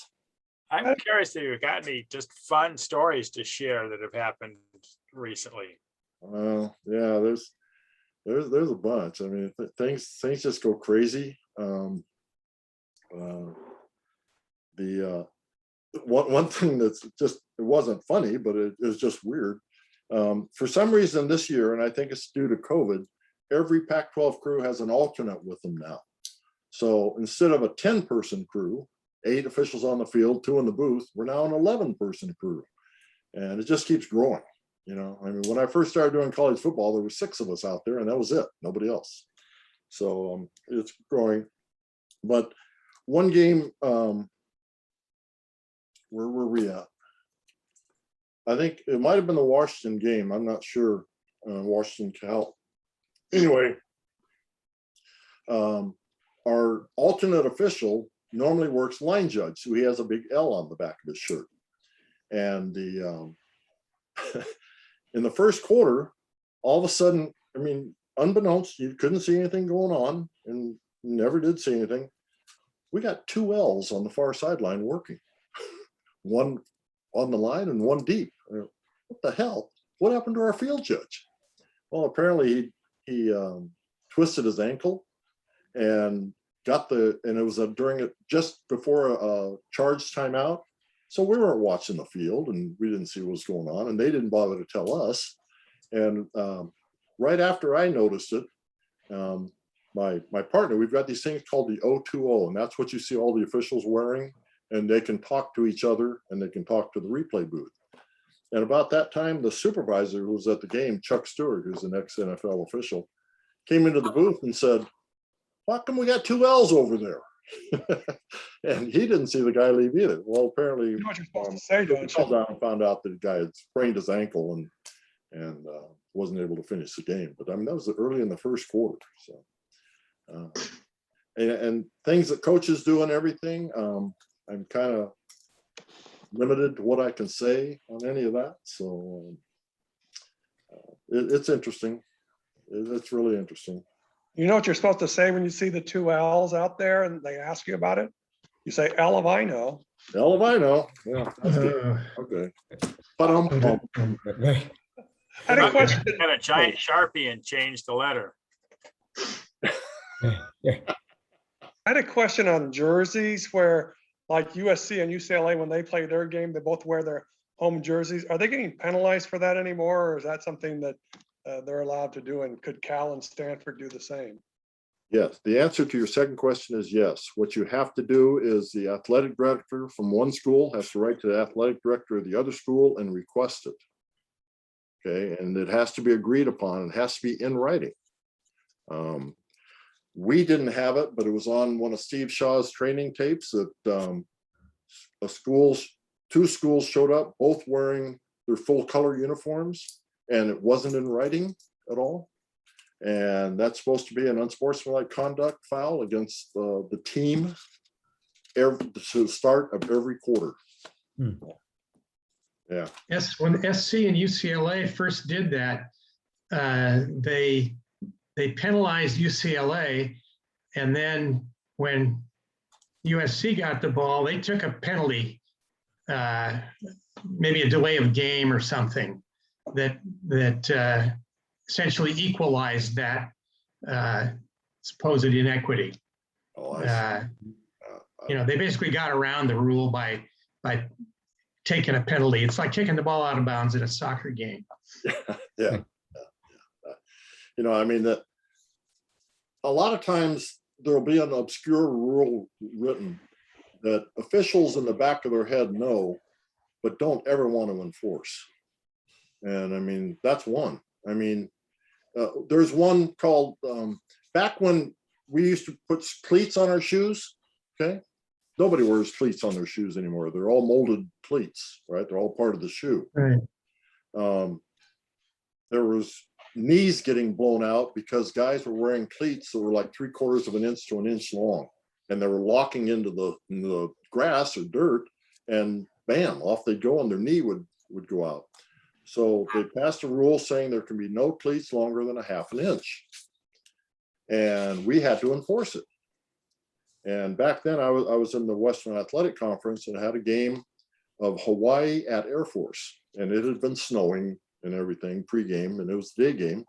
Speaker 9: I'm curious if you've got any just fun stories to share that have happened recently.
Speaker 8: Yeah, there's a bunch. I mean, things just go crazy. One thing that's just, it wasn't funny, but it was just weird. For some reason this year, and I think it's due to COVID, every Pac-12 crew has an alternate with them now. So instead of a 10-person crew, 8 officials on the field, 2 in the booth, we're now an 11-person crew. And it just keeps growing. I mean, when I first started doing college football, there were 6 of us out there and that was it, nobody else. So it's growing. But one game, where were we at? I think it might have been the Washington game. I'm not sure. Washington Cal. Anyway, our alternate official normally works line judge, so he has a big L on the back of his shirt. And in the first quarter, all of a sudden, I mean, unbeknownst, you couldn't see anything going on and never did see anything. We got 2 L's on the far sideline working. One on the line and one deep. What the hell? What happened to our field judge? Well, apparently he twisted his ankle and and it was just before a charge timeout. So we weren't watching the field and we didn't see what was going on and they didn't bother to tell us. And right after I noticed it, my partner, we've got these things called the O2O, and that's what you see all the officials wearing, and they can talk to each other and they can talk to the replay booth. And about that time, the supervisor who was at the game, Chuck Stewart, who's an ex-NFL official, came into the booth and said, "How come we got 2 L's over there?" And he didn't see the guy leave either. Well, apparently,
Speaker 11: You know what you're supposed to say,
Speaker 8: he
Speaker 11: don't
Speaker 8: fell
Speaker 11: you?
Speaker 8: down and found out that the guy had sprained his ankle and wasn't able to finish the game. But I mean, that was early in the first quarter. So, and things that coaches do and everything, I'm kind of limited to what I can say on any of that. So it's interesting. It's really interesting.
Speaker 11: You know what you're supposed to say when you see the 2 L's out there and they ask you about it? You say, L of I know.
Speaker 8: Hell if I know. Yeah, that's good. Okay. But
Speaker 11: I had a question.
Speaker 9: Got a giant Sharpie and change the letter.
Speaker 11: I had a question on jerseys where like USC and UCLA, when they play their game, they both wear their home jerseys. Are they getting penalized for that anymore? Or is that something that they're allowed to do? And could Cal and Stanford do the same?
Speaker 8: Yes, the answer to your second question is yes. What you have to do is the athletic director from one school has to write to the athletic director of the other school and request it. Okay, and it has to be agreed upon. It has to be in writing. We didn't have it, but it was on one of Steve Shaw's training tapes that 2 schools showed up, both wearing their full color uniforms, and it wasn't in writing at all. And that's supposed to be an unsportsmanlike conduct foul against the team to the start of every quarter. Yeah.
Speaker 12: Yes, when SC and UCLA first did that, they penalized UCLA, and then when USC got the ball, they took a penalty, maybe a delay of game or something that essentially equalized that supposed inequity. They basically got around the rule by taking a penalty. It's like kicking the ball out of bounds in a soccer game.
Speaker 8: Yeah. I mean, that a lot of times there'll be an obscure rule written that officials in the back of their head know, but don't ever want to enforce. And I mean, that's one. I mean, there's one called, back when we used to put cleats on our shoes, okay? Nobody wears cleats on their shoes anymore. They're all molded cleats, right? They're all part of the shoe.
Speaker 12: Right.
Speaker 8: There was knees getting blown out because guys were wearing cleats that were like 3/4 of an inch to an inch long, and they were locking into the grass or dirt, and bam, off they'd go, and their knee would go out. So they passed a rule saying there can be no cleats longer than 1/2 inch, and we had to enforce it. And back then I was in the Western Athletic Conference and had a game of Hawaii at Air Force, and it had been snowing and everything pregame, and it was the day game.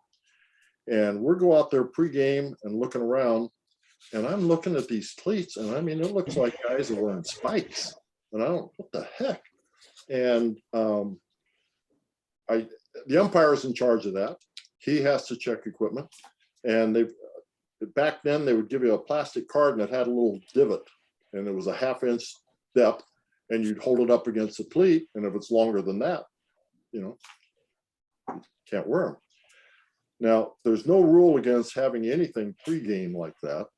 Speaker 8: And we're go out there pregame and looking around, and I'm looking at these cleats, and I mean, it looks like guys are wearing spikes, and I don't, what the heck? And the umpire's in charge of that. He has to check equipment, and back then they would give you a plastic card and it had a little divot, and it was 1/2 inch depth, and you'd hold it up against the cleat, and if it's longer than that, you can't wear them. Now, there's no rule against having anything pregame like that.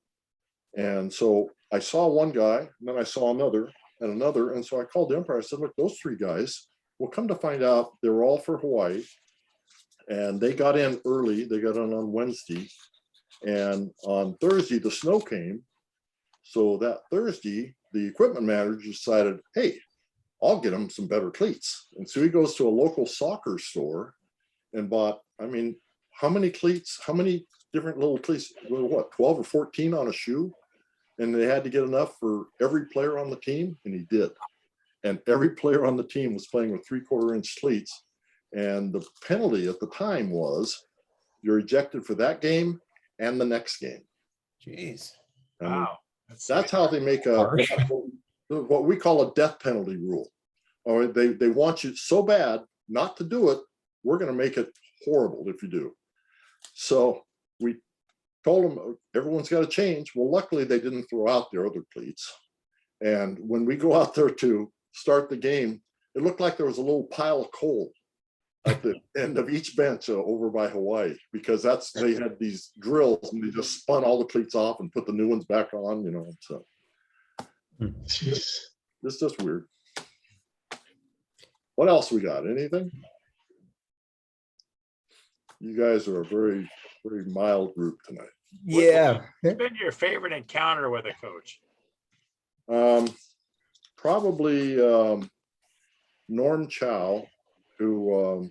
Speaker 8: And so I saw one guy, and then I saw another and another, and so I called the umpire. I said, "Look, those 3 guys, well, come to find out, they were all for Hawaii, and they got in early. They got in on Wednesday, and on Thursday the snow came. So that Thursday, the equipment manager decided, hey, I'll get them some better cleats." And so he goes to a local soccer store and bought, I mean, how many cleats? How many different little cleats? What, 12 or 14 on a shoe? And they had to get enough for every player on the team, and he did. And every player on the team was playing with 3/4 inch cleats. And the penalty at the time was you're ejected for that game and the next game.
Speaker 1: Jeez.
Speaker 9: Wow.
Speaker 8: That's how they make what we call a death penalty rule. Or they want you so bad not to do it, we're going to make it horrible if you do. So we told them everyone's got to change. Well, luckily they didn't throw out their other cleats. And when we go out there to start the game, it looked like there was a little pile of coal at the end of each bench over by Hawaii, because they had these drills and they just spun all the cleats off and put the new ones back on, you know. So it's just weird. What else we got? Anything? You guys are a very, very mild group tonight.
Speaker 1: Yeah.
Speaker 9: What's been your favorite encounter with a coach?
Speaker 8: Probably Ncaa, who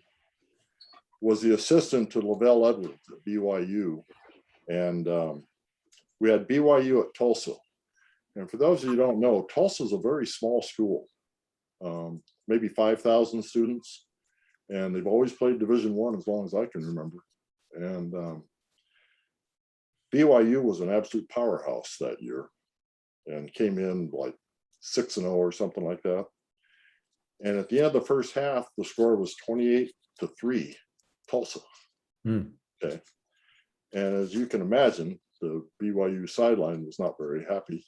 Speaker 8: was the assistant to Lavelle Edwards at BYU. And we had BYU at Tulsa. And for those of you who don't know, Tulsa is a very small school, maybe 5,000 students. And they've always played Division I as long as I can remember. And BYU was an absolute powerhouse that year and came in like 6-0 or something like that. And at the end of the first half, the score was 28-3, Tulsa. Okay. And as you can imagine, the BYU sideline was not very happy.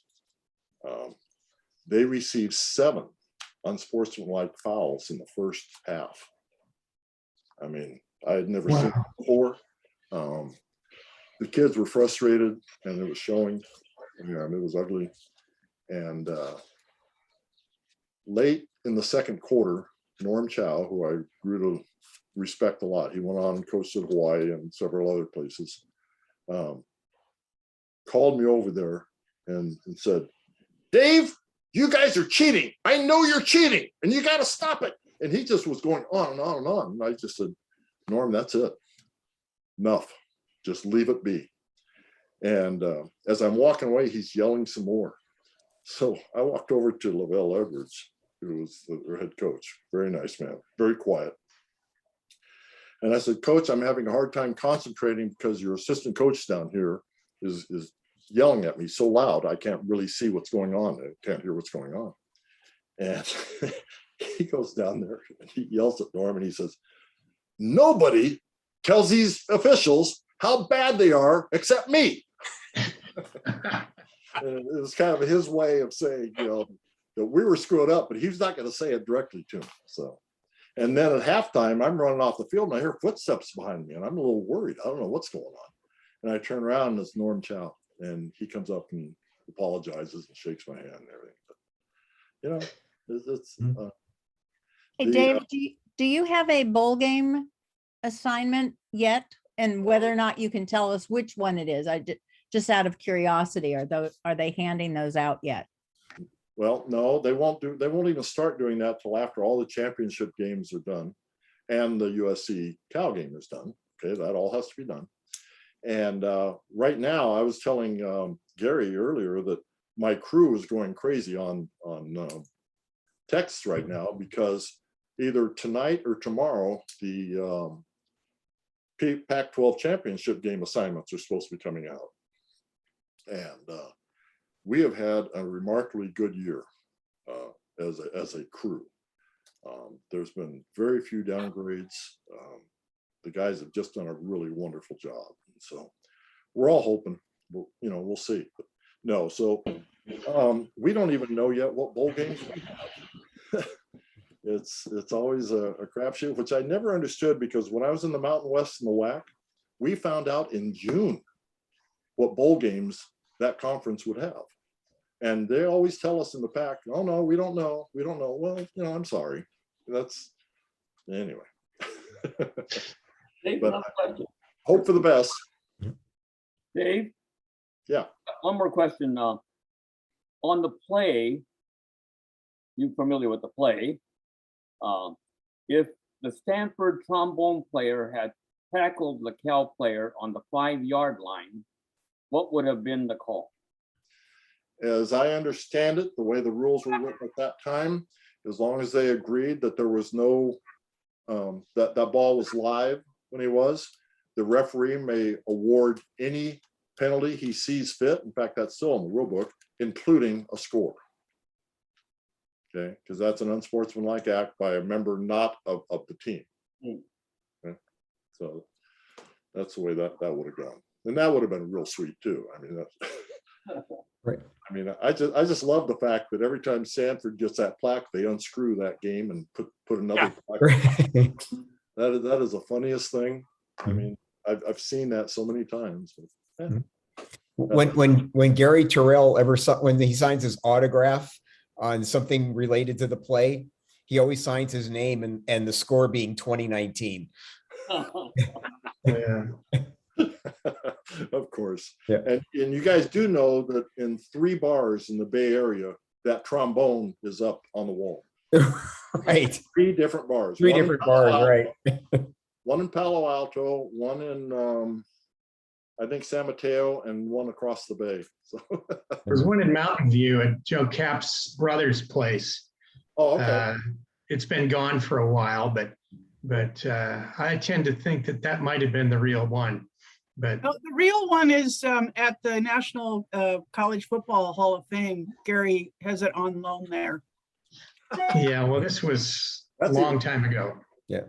Speaker 8: They received 7 unsportsmanlike fouls in the first half. I mean, I had never seen it before. The kids were frustrated and it was showing. Yeah, it was ugly. And late in the second quarter, Ncaa, who I grew to respect a lot, he went on and coached at Hawaii and several other places, called me over there and said, "Dave, you guys are cheating. I know you're cheating and you got to stop it." And he just was going on and on and on. And I just said, "Norm, that's it. Enough. Just leave it be." And as I'm walking away, he's yelling some more. So I walked over to Lavelle Edwards, who was their head coach. Very nice man, very quiet. And I said, "Coach, I'm having a hard time concentrating because your assistant coach down here is yelling at me so loud, I can't really see what's going on. I can't hear what's going on." And he goes down there and he yells at Norm and he says, "Nobody tells these officials how bad they are except me." And it was kind of his way of saying, you know, that we were screwed up, but he's not going to say it directly to me. So, and then at halftime, I'm running off the field and I hear footsteps behind me and I'm a little worried. I don't know what's going on. And I turn around and it's Norm Chow, and he comes up and apologizes and shakes my hand and everything. But, you know, it's
Speaker 4: Hey, Dave, do you have a bowl game assignment yet? And whether or not you can tell us which one it is? Just out of curiosity, are they handing those out yet?
Speaker 8: Well, no, they won't even start doing that till after all the championship games are done and the USC Cal game is done. Okay, that all has to be done. And right now, I was telling Gary earlier that my crew is going crazy on texts right now, because either tonight or tomorrow, the Pac-12 championship game assignments are supposed to be coming out. And we have had a remarkably good year as a crew. There's been very few downgrades. The guys have just done a really wonderful job. So we're all hoping, we'll see. But no, so we don't even know yet what bowl games we have. It's always a crapshoot, which I never understood, because when I was in the Mountain West and the WAC, we found out in June what bowl games that conference would have. And they always tell us in the pack, "Oh no, we don't know. We don't know." Well, I'm sorry. That's anyway.
Speaker 10: Dave,
Speaker 8: but
Speaker 10: another question.
Speaker 8: Hope for the best.
Speaker 10: Dave?
Speaker 8: Yeah.
Speaker 10: One more question. On the play, you familiar with the play? If the Stanford trombone player had tackled the Cal player on the 5-yard line, what would have been the call?
Speaker 8: As I understand it, the way the rules were written at that time, as long as they agreed that there was no, that ball was live when he was, the referee may award any penalty he sees fit. In fact, that's still in the rule book, including a score. Okay, because that's an unsportsmanlike act by a member not of the team. Okay? So that's the way that would have gone. And that would have been real sweet too. I mean, that's
Speaker 1: Right.
Speaker 8: I mean, I just love the fact that every time Sanford gets that plaque, they unscrew that game and put another plaque.
Speaker 1: Right.
Speaker 8: That is the funniest thing. I
Speaker 1: Mhm.
Speaker 8: mean, I've seen that so many times. But, yeah.
Speaker 1: When Gary Terrell when he signs his autograph on something related to the play, he always signs his name and the score being 2019.
Speaker 12: Yeah.
Speaker 8: Of course.
Speaker 1: Yeah.
Speaker 8: And you guys do know that in 3 bars in the Bay Area, that trombone is up on the wall.
Speaker 1: Right.
Speaker 8: 3 different bars.
Speaker 1: 3
Speaker 8: One in
Speaker 1: different
Speaker 8: Palo
Speaker 1: bars,
Speaker 8: Alto,
Speaker 1: right.
Speaker 8: One in Palo Alto, one in I think San Mateo, and one across the bay. So
Speaker 12: There's one in Mountain View at Joe Cap's brother's place.
Speaker 8: oh, okay.
Speaker 12: It's been gone for a while, but I tend to think that might have been the real one. But
Speaker 7: Oh, the real one is at the National College Football Hall of Fame. Gary has it on loan there.
Speaker 12: yeah, well, this was a
Speaker 8: That's
Speaker 12: long
Speaker 8: even-
Speaker 12: time ago.
Speaker 1: Yeah.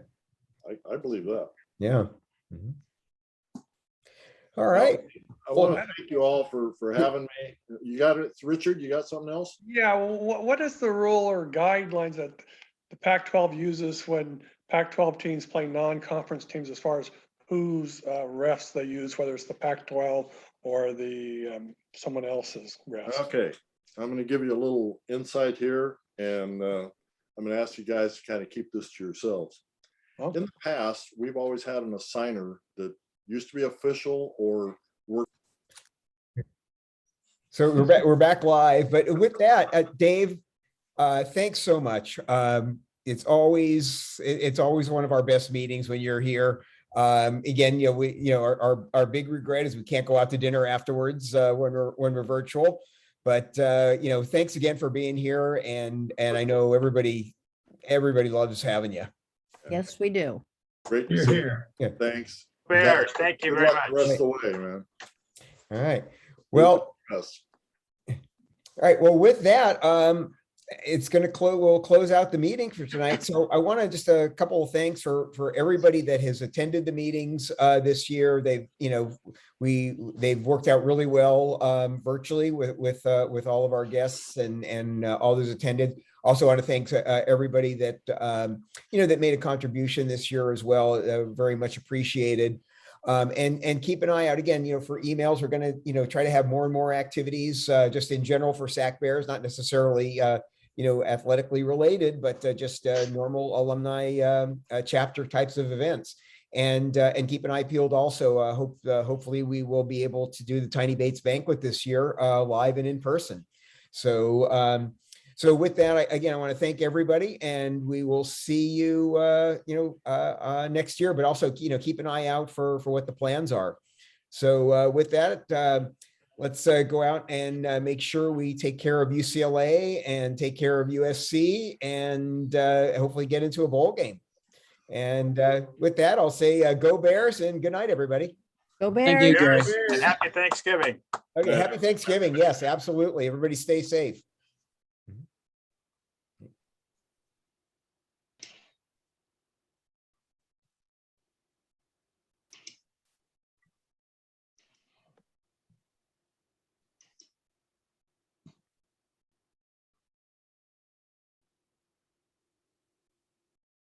Speaker 8: I believe that.
Speaker 1: Yeah. Mhm. All right.
Speaker 8: I want to thank you all for having me. You got it, Richard? You got something else?
Speaker 11: Yeah, well, what is the rule or guidelines that the Pac-12 uses when Pac-12 teams play non-conference teams as far as whose refs they use, whether it's the Pac-12 or the someone else's refs?
Speaker 8: Okay, I'm going to give you a little insight here, and I'm going to ask you guys to kind of keep this to yourselves.
Speaker 11: Oh.
Speaker 8: In the past, we've always had an assigner that used to be official or work.
Speaker 1: So we're back live, but with that, Dave, thanks so much. It's always one of our best meetings when you're here. Again, our big regret is we can't go out to dinner afterwards when we're virtual. But thanks again for being here, and I know everybody loves having you.
Speaker 4: Yes, we do.
Speaker 8: Great to
Speaker 12: You're
Speaker 8: see
Speaker 12: here.
Speaker 8: you.
Speaker 1: Yeah.
Speaker 8: Thanks.
Speaker 9: Bears, thank you
Speaker 8: Good
Speaker 9: very
Speaker 8: luck the
Speaker 9: much.
Speaker 8: rest of the way, man.
Speaker 1: All right. Well,
Speaker 8: Yes.
Speaker 1: all right. Well, with that, it's going to we'll close out the meeting for tonight. So I want to just a couple of thanks for everybody that has attended the meetings this year. They've worked out really well virtually with all of our guests and all those attended. Also want to thank everybody that that made a contribution this year as well. Very much appreciated. And keep an eye out again, for emails. We're going to, try to have more and more activities just in general for SAC Bears, not necessarily, athletically related, but just normal alumni chapter types of events. And keep an eye peeled also. Hopefully we will be able to do the Tiny Bates banquet this year live and in person. So with that, I want to thank everybody, and we will see you, next year. But also, keep an eye out for what the plans are. So with that, let's go out and make sure we take care of UCLA and take care of USC, and hopefully get into a bowl game. And with that, I'll say go Bears and good night, everybody.
Speaker 4: Go
Speaker 2: Thank you,
Speaker 4: Bears.
Speaker 2: Gary.
Speaker 9: And happy Thanksgiving.
Speaker 1: Okay, happy Thanksgiving. Yes, absolutely. Everybody stay safe.